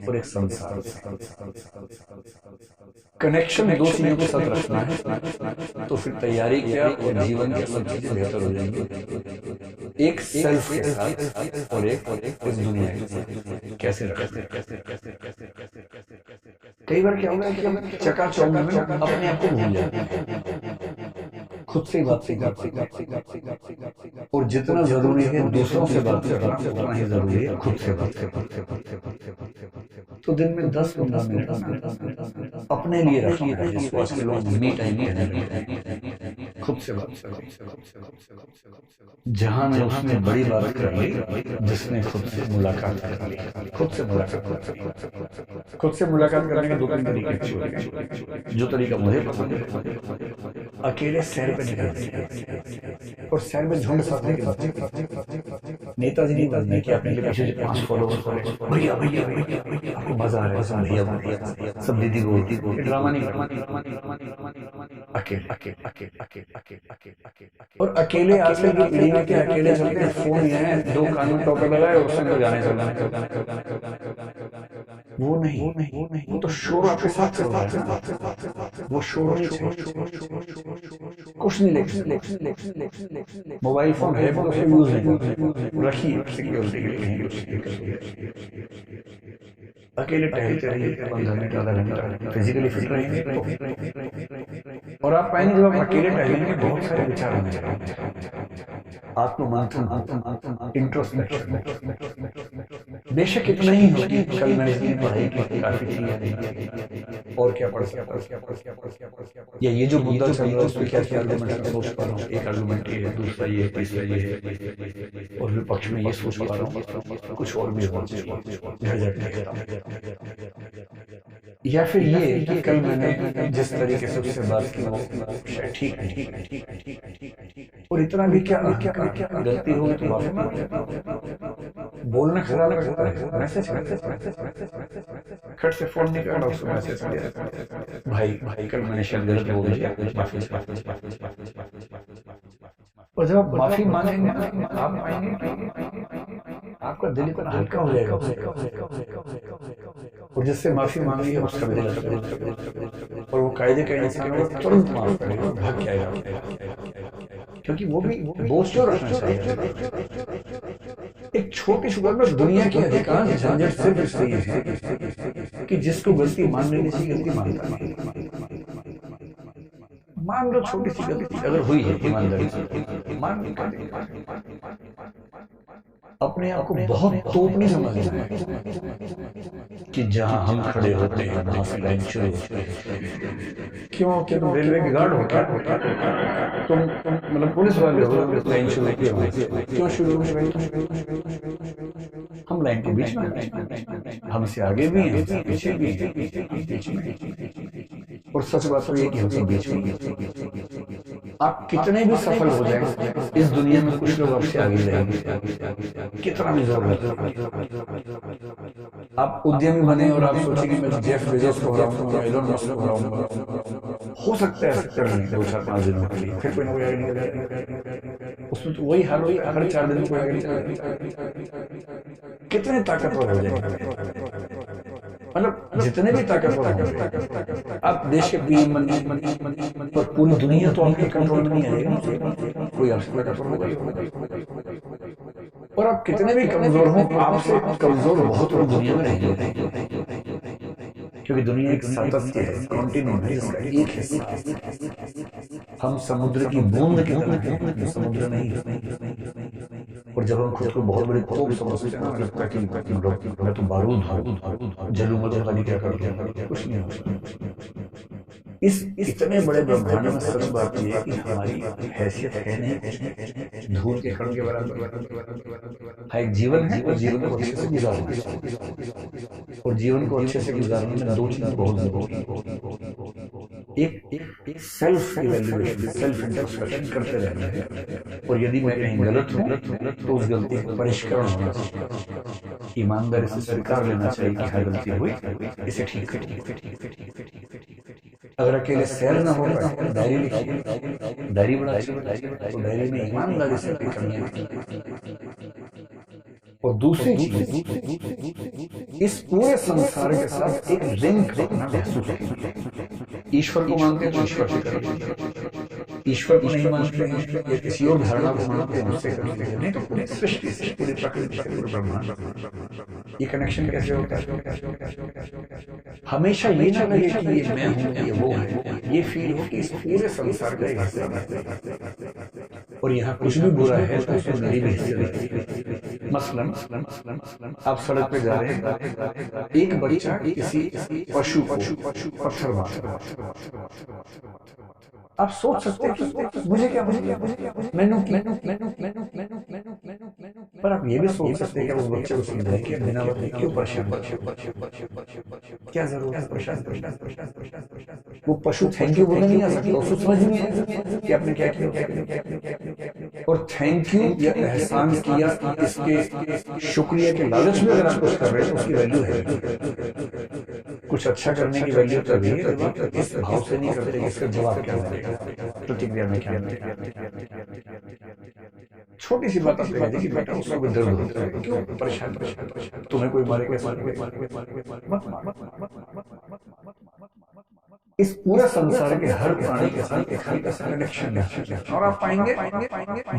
और एक संसार। कनेक्शन दो चीजों के साथ रखना है तो फिर तैयारी क्या और जीवन के सब चीजें बेहतर हो जाएंगी। एक सेल्फ के साथ और एक इस दुनिया के साथ कैसे रखें। कई बार क्या होगा कि हम चकाचौंध में अपने आप को भूल जाते हैं, खुद से बात और जितना जरूरी है दूसरों से बात करना उतना ही जरूरी है खुद से बात करना। तो दिन में 10-15 मिनट अपने लिए रखिए, जिसको आजकल लोग मी टाइम कहने लगे, खुद से बात जहां में उसने बड़ी बात कर ली, जिसने खुद से मुलाकात कर ली। खुद से मुलाकात करने के 2-3 तरीके, जो तरीका मुझे पसंद है, अकेले सैर पे निकलते और सैर में झुंड साधने के बाद नेताजी नहीं बनने की अपने पीछे 5 फॉलोवर्स, भैया भैया भैया आपको मजा आ रहा है, सब भैया सब दीदी बोलती ड्रामा नहीं, अकेले और अकेले आजकल की पीढ़ी में क्या अकेले चलते हैं, फोन ये है, 2 कान में टोपे लगाए और उसमें गाने चलना। वो नहीं, वो तो शोर आपके साथ चल रहा है, वो शोर नहीं चाहिए, कुछ नहीं लेकिन मोबाइल फोन है वो यूज नहीं रखिए सिक्योरिटी के लिए। अकेले टहलते रहिए 15 मिनट आधा घंटा, फिजिकली फिट रहेंगे और आप पाएंगे जब आप अकेले टहलेंगे बहुत सारे विचार आने लगेंगे, आत्ममंथन, इंट्रोस्पेक्शन। बेशक इतना ही हो कि कल मैंने इतनी पढ़ाई की, काफी थी और क्या पढ़ या ये जो मुद्दा चल रहा है उसमें क्या क्या आर्गुमेंट सोच पा रहा हूँ, एक आर्गुमेंट ये है, दूसरा ये, तीसरा ये है, और विपक्ष में ये सोच पा रहा हूँ, कुछ और भी हो या फिर ये कि कल मैंने जिस तरीके से उससे बात की वो ठीक है और इतना भी क्या गलती हो तो बोलना खराब है, मैसेज खट से फोन नहीं करना, उसको मैसेज किया भाई कल मैंने शायद गलत बोल दिया, और जब आप माफी मांगेंगे आप पाएंगे आपका दिल इतना हल्का हो जाएगा और जिससे माफी मांगी है उसका दिल और वो कायदे का इंसान होगा तुरंत माफ करेगा, भाग के आएगा, क्योंकि वो भी बोझ क्यों रखना चाहिए। एक छोटी सी बात, दुनिया के अधिकांश झंझट सिर्फ इसलिए है कि जिसको गलती मान लेनी चाहिए गलती मानता मान लो, छोटी सी गलती अगर हुई है ईमानदारी से मान अपने आप को बहुत तोप नहीं समझना है कि जहां हम खड़े होते हैं वहां से लाइन शुरू होती है। क्यों कि तुम रेलवे के गार्ड हो क्या, तुम मतलब पुलिस वाले हो, लाइन शुरू क्यों शुरू हम लाइन के बीच में, हमसे आगे भी हैं पीछे भी हैं, और सच बात तो ये कि हम सब बीच में। आप कितने भी सफल हो जाएं इस दुनिया में कुछ लोग आपसे आगे रहेंगे, कितना भी जोर लगे। आप उद्यमी बने और आप सोचेंगे मैं जेफ बेजोस को हराऊंगा, एलन मस्क को हराऊंगा, हो सकता है ऐसा कर लें 2-4-5 दिनों के लिए, फिर कोई ना कोई आगे निकल जाएगा, उसमें तो वही हर 4 दिन कोई आगे निकल, कितने ताकतवर हो जाएंगे। मतलब जितने भी ताकतवर होंगे, आप देश के पीएम बनिए और पूरी दुनिया तो आपके कंट्रोल में नहीं आएगा, कोई आपसे ताकतवर होगा ही होगा। और आप कितने भी कमजोर हो, आपसे कमजोर बहुत लोग दुनिया में रहेंगे, क्योंकि दुनिया एक सातत्य है, कॉन्टिनेंट है, इसका एक हिस्सा। हम समुद्र की बूंद की तरह हैं, समुद्र नहीं है। और जब हम खुद को बहुत बड़ी तोप समझते हैं ना, लगता है कि मैं तो बारूद हूं, जलूंगा तो पता नहीं क्या कर दिया, कुछ नहीं हो। इस इतने बड़े ब्रह्मांड में सच बात यह है कि हमारी हैसियत है नहीं, धूल के कण के बराबर। हाँ, एक जीवन है और जीवन को अच्छे से गुजारना है, और जीवन को अच्छे से गुजारने में दो चीज बहुत जरूरी है। एक सेल्फ इवैल्यूएशन, सेल्फ इंट्रोस्पेक्शन करते रहना है, और यदि मैं कहीं गलत हूं तो उस गलती का परिष्करण होना चाहिए, ईमानदारी से स्वीकार लेना चाहिए कि हाँ गलती हुई, इसे ठीक है। अगर अकेले सैर ना हो पाए, डायरी लिखिए, डायरी बड़ा अच्छी, तो डायरी में ईमानदारी से अपनी कमियां लिखिए। और दूसरी चीज, इस पूरे संसार के साथ एक लिंक रखना महसूस कीजिए। ईश्वर को मानते हैं तो ईश्वर से करिए, ईश्वर को नहीं मानते हैं या किसी और धारणा को मानते हैं उससे करिए, नहीं तो पूरी सृष्टि से, पूरी प्रकृति से, पूरे ब्रह्मांड। ये कनेक्शन कैसे होता है? हमेशा ये ना लगे कि ये मैं हूं, ये वो है, ये फील हो कि इस पूरे संसार का एक हिस्सा है, और यहाँ कुछ भी बुरा है तो उसमें मेरी भी हिस्सा। मसलन आप सड़क पे जा रहे हैं, एक बच्चा किसी पशु को पत्थर मारता है, आप सोच सकते हैं कि मुझे क्या, मैनू, पर आप ये भी सोच सकते हैं कि उस बच्चे को समझाए कि बिना वजह क्यों परेशान, क्या जरूरत है परेशान। वो पशु थैंक यू बोलने नहीं आ सकता, उसको समझ नहीं आएगा कि आपने क्या किया। और थैंक यू या एहसान किया, इसके शुक्रिया के लालच में अगर आप कुछ कर रहे हैं तो उसकी वैल्यू है। कुछ अच्छा करने की वैल्यू तभी है इस भाव से नहीं करते, इसका जवाब क्या मिलेगा, प्रतिक्रिया में क्या मिलेगा। छोटी सी बात आपने कह दी कि बेटा उसको दर्द होता है, क्यों परेशान, तुम्हें कोई मारे, इस पूरे संसार के हर प्राणी के साथ एक हल्का सा कनेक्शन है, और आप पाएंगे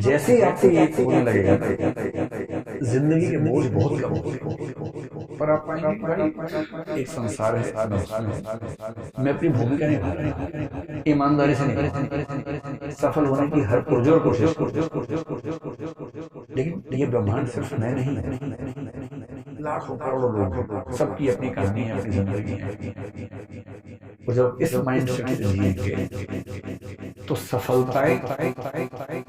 जैसे ही आपसे ये होने लगेगा जिंदगी के बोझ बहुत कम होंगे। पर आप पाएंगे एक संसार है, मैं अपनी भूमिका निभा रहा हूं, ईमानदारी से निभा, सफल होने की हर पुरजोर कोशिश, लेकिन ये ब्रह्मांड सिर्फ मैं नहीं, लाखों करोड़ों लोग, सबकी अपनी कहानी है, अपनी जिंदगी है। और जब इस माइंडसेट से जिएंगे तो सफलताएं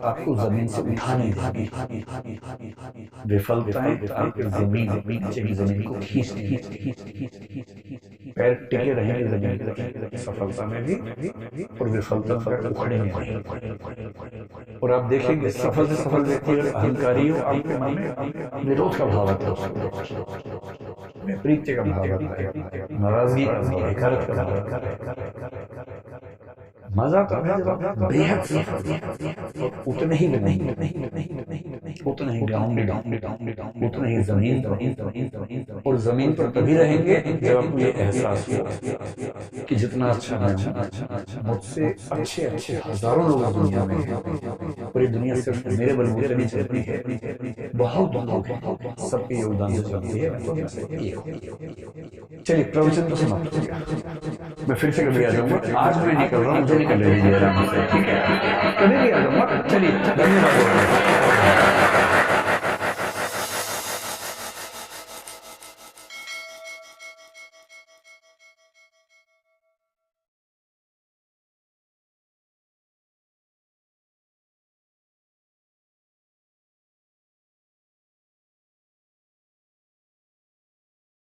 आपको जमीन से उठा नहीं देगी, विफलताएं आपकी जमीन को खींच, पैर टिके रहेंगे जमीन पर, सफलता में भी और विफलता पर उखड़ेंगे। और आप देखेंगे सफल से सफल व्यक्ति अगर अहंकारी हो, आपके मन में विरोध का भाव आता है, प्रीति का भाव आता है, नाराजगी का भाव, हकारत का भाव। मजा तो है जब आप बेहद सफल, उतने ही ग्राउंडेड, उतने ही जमीन, और जमीन पर तभी रहेंगे जब आपको ये एहसास हो कि जितना अच्छा मैं हूं, मुझसे अच्छे हजारों लोग दुनिया में हैं, पूरी दुनिया सिर्फ मेरे बलबूते नहीं चलती है, बहुत लोग हैं, सबके योगदान से चलती है। चलिए प्रवचन तो समाप्त हो गया, मैं फिर से कभी आ जाऊंगा, आज मैं निकल रहा हूँ, मुझे निकल लीजिए आराम से, ठीक है, कभी भी आ जाऊंगा। चलिए धन्यवाद।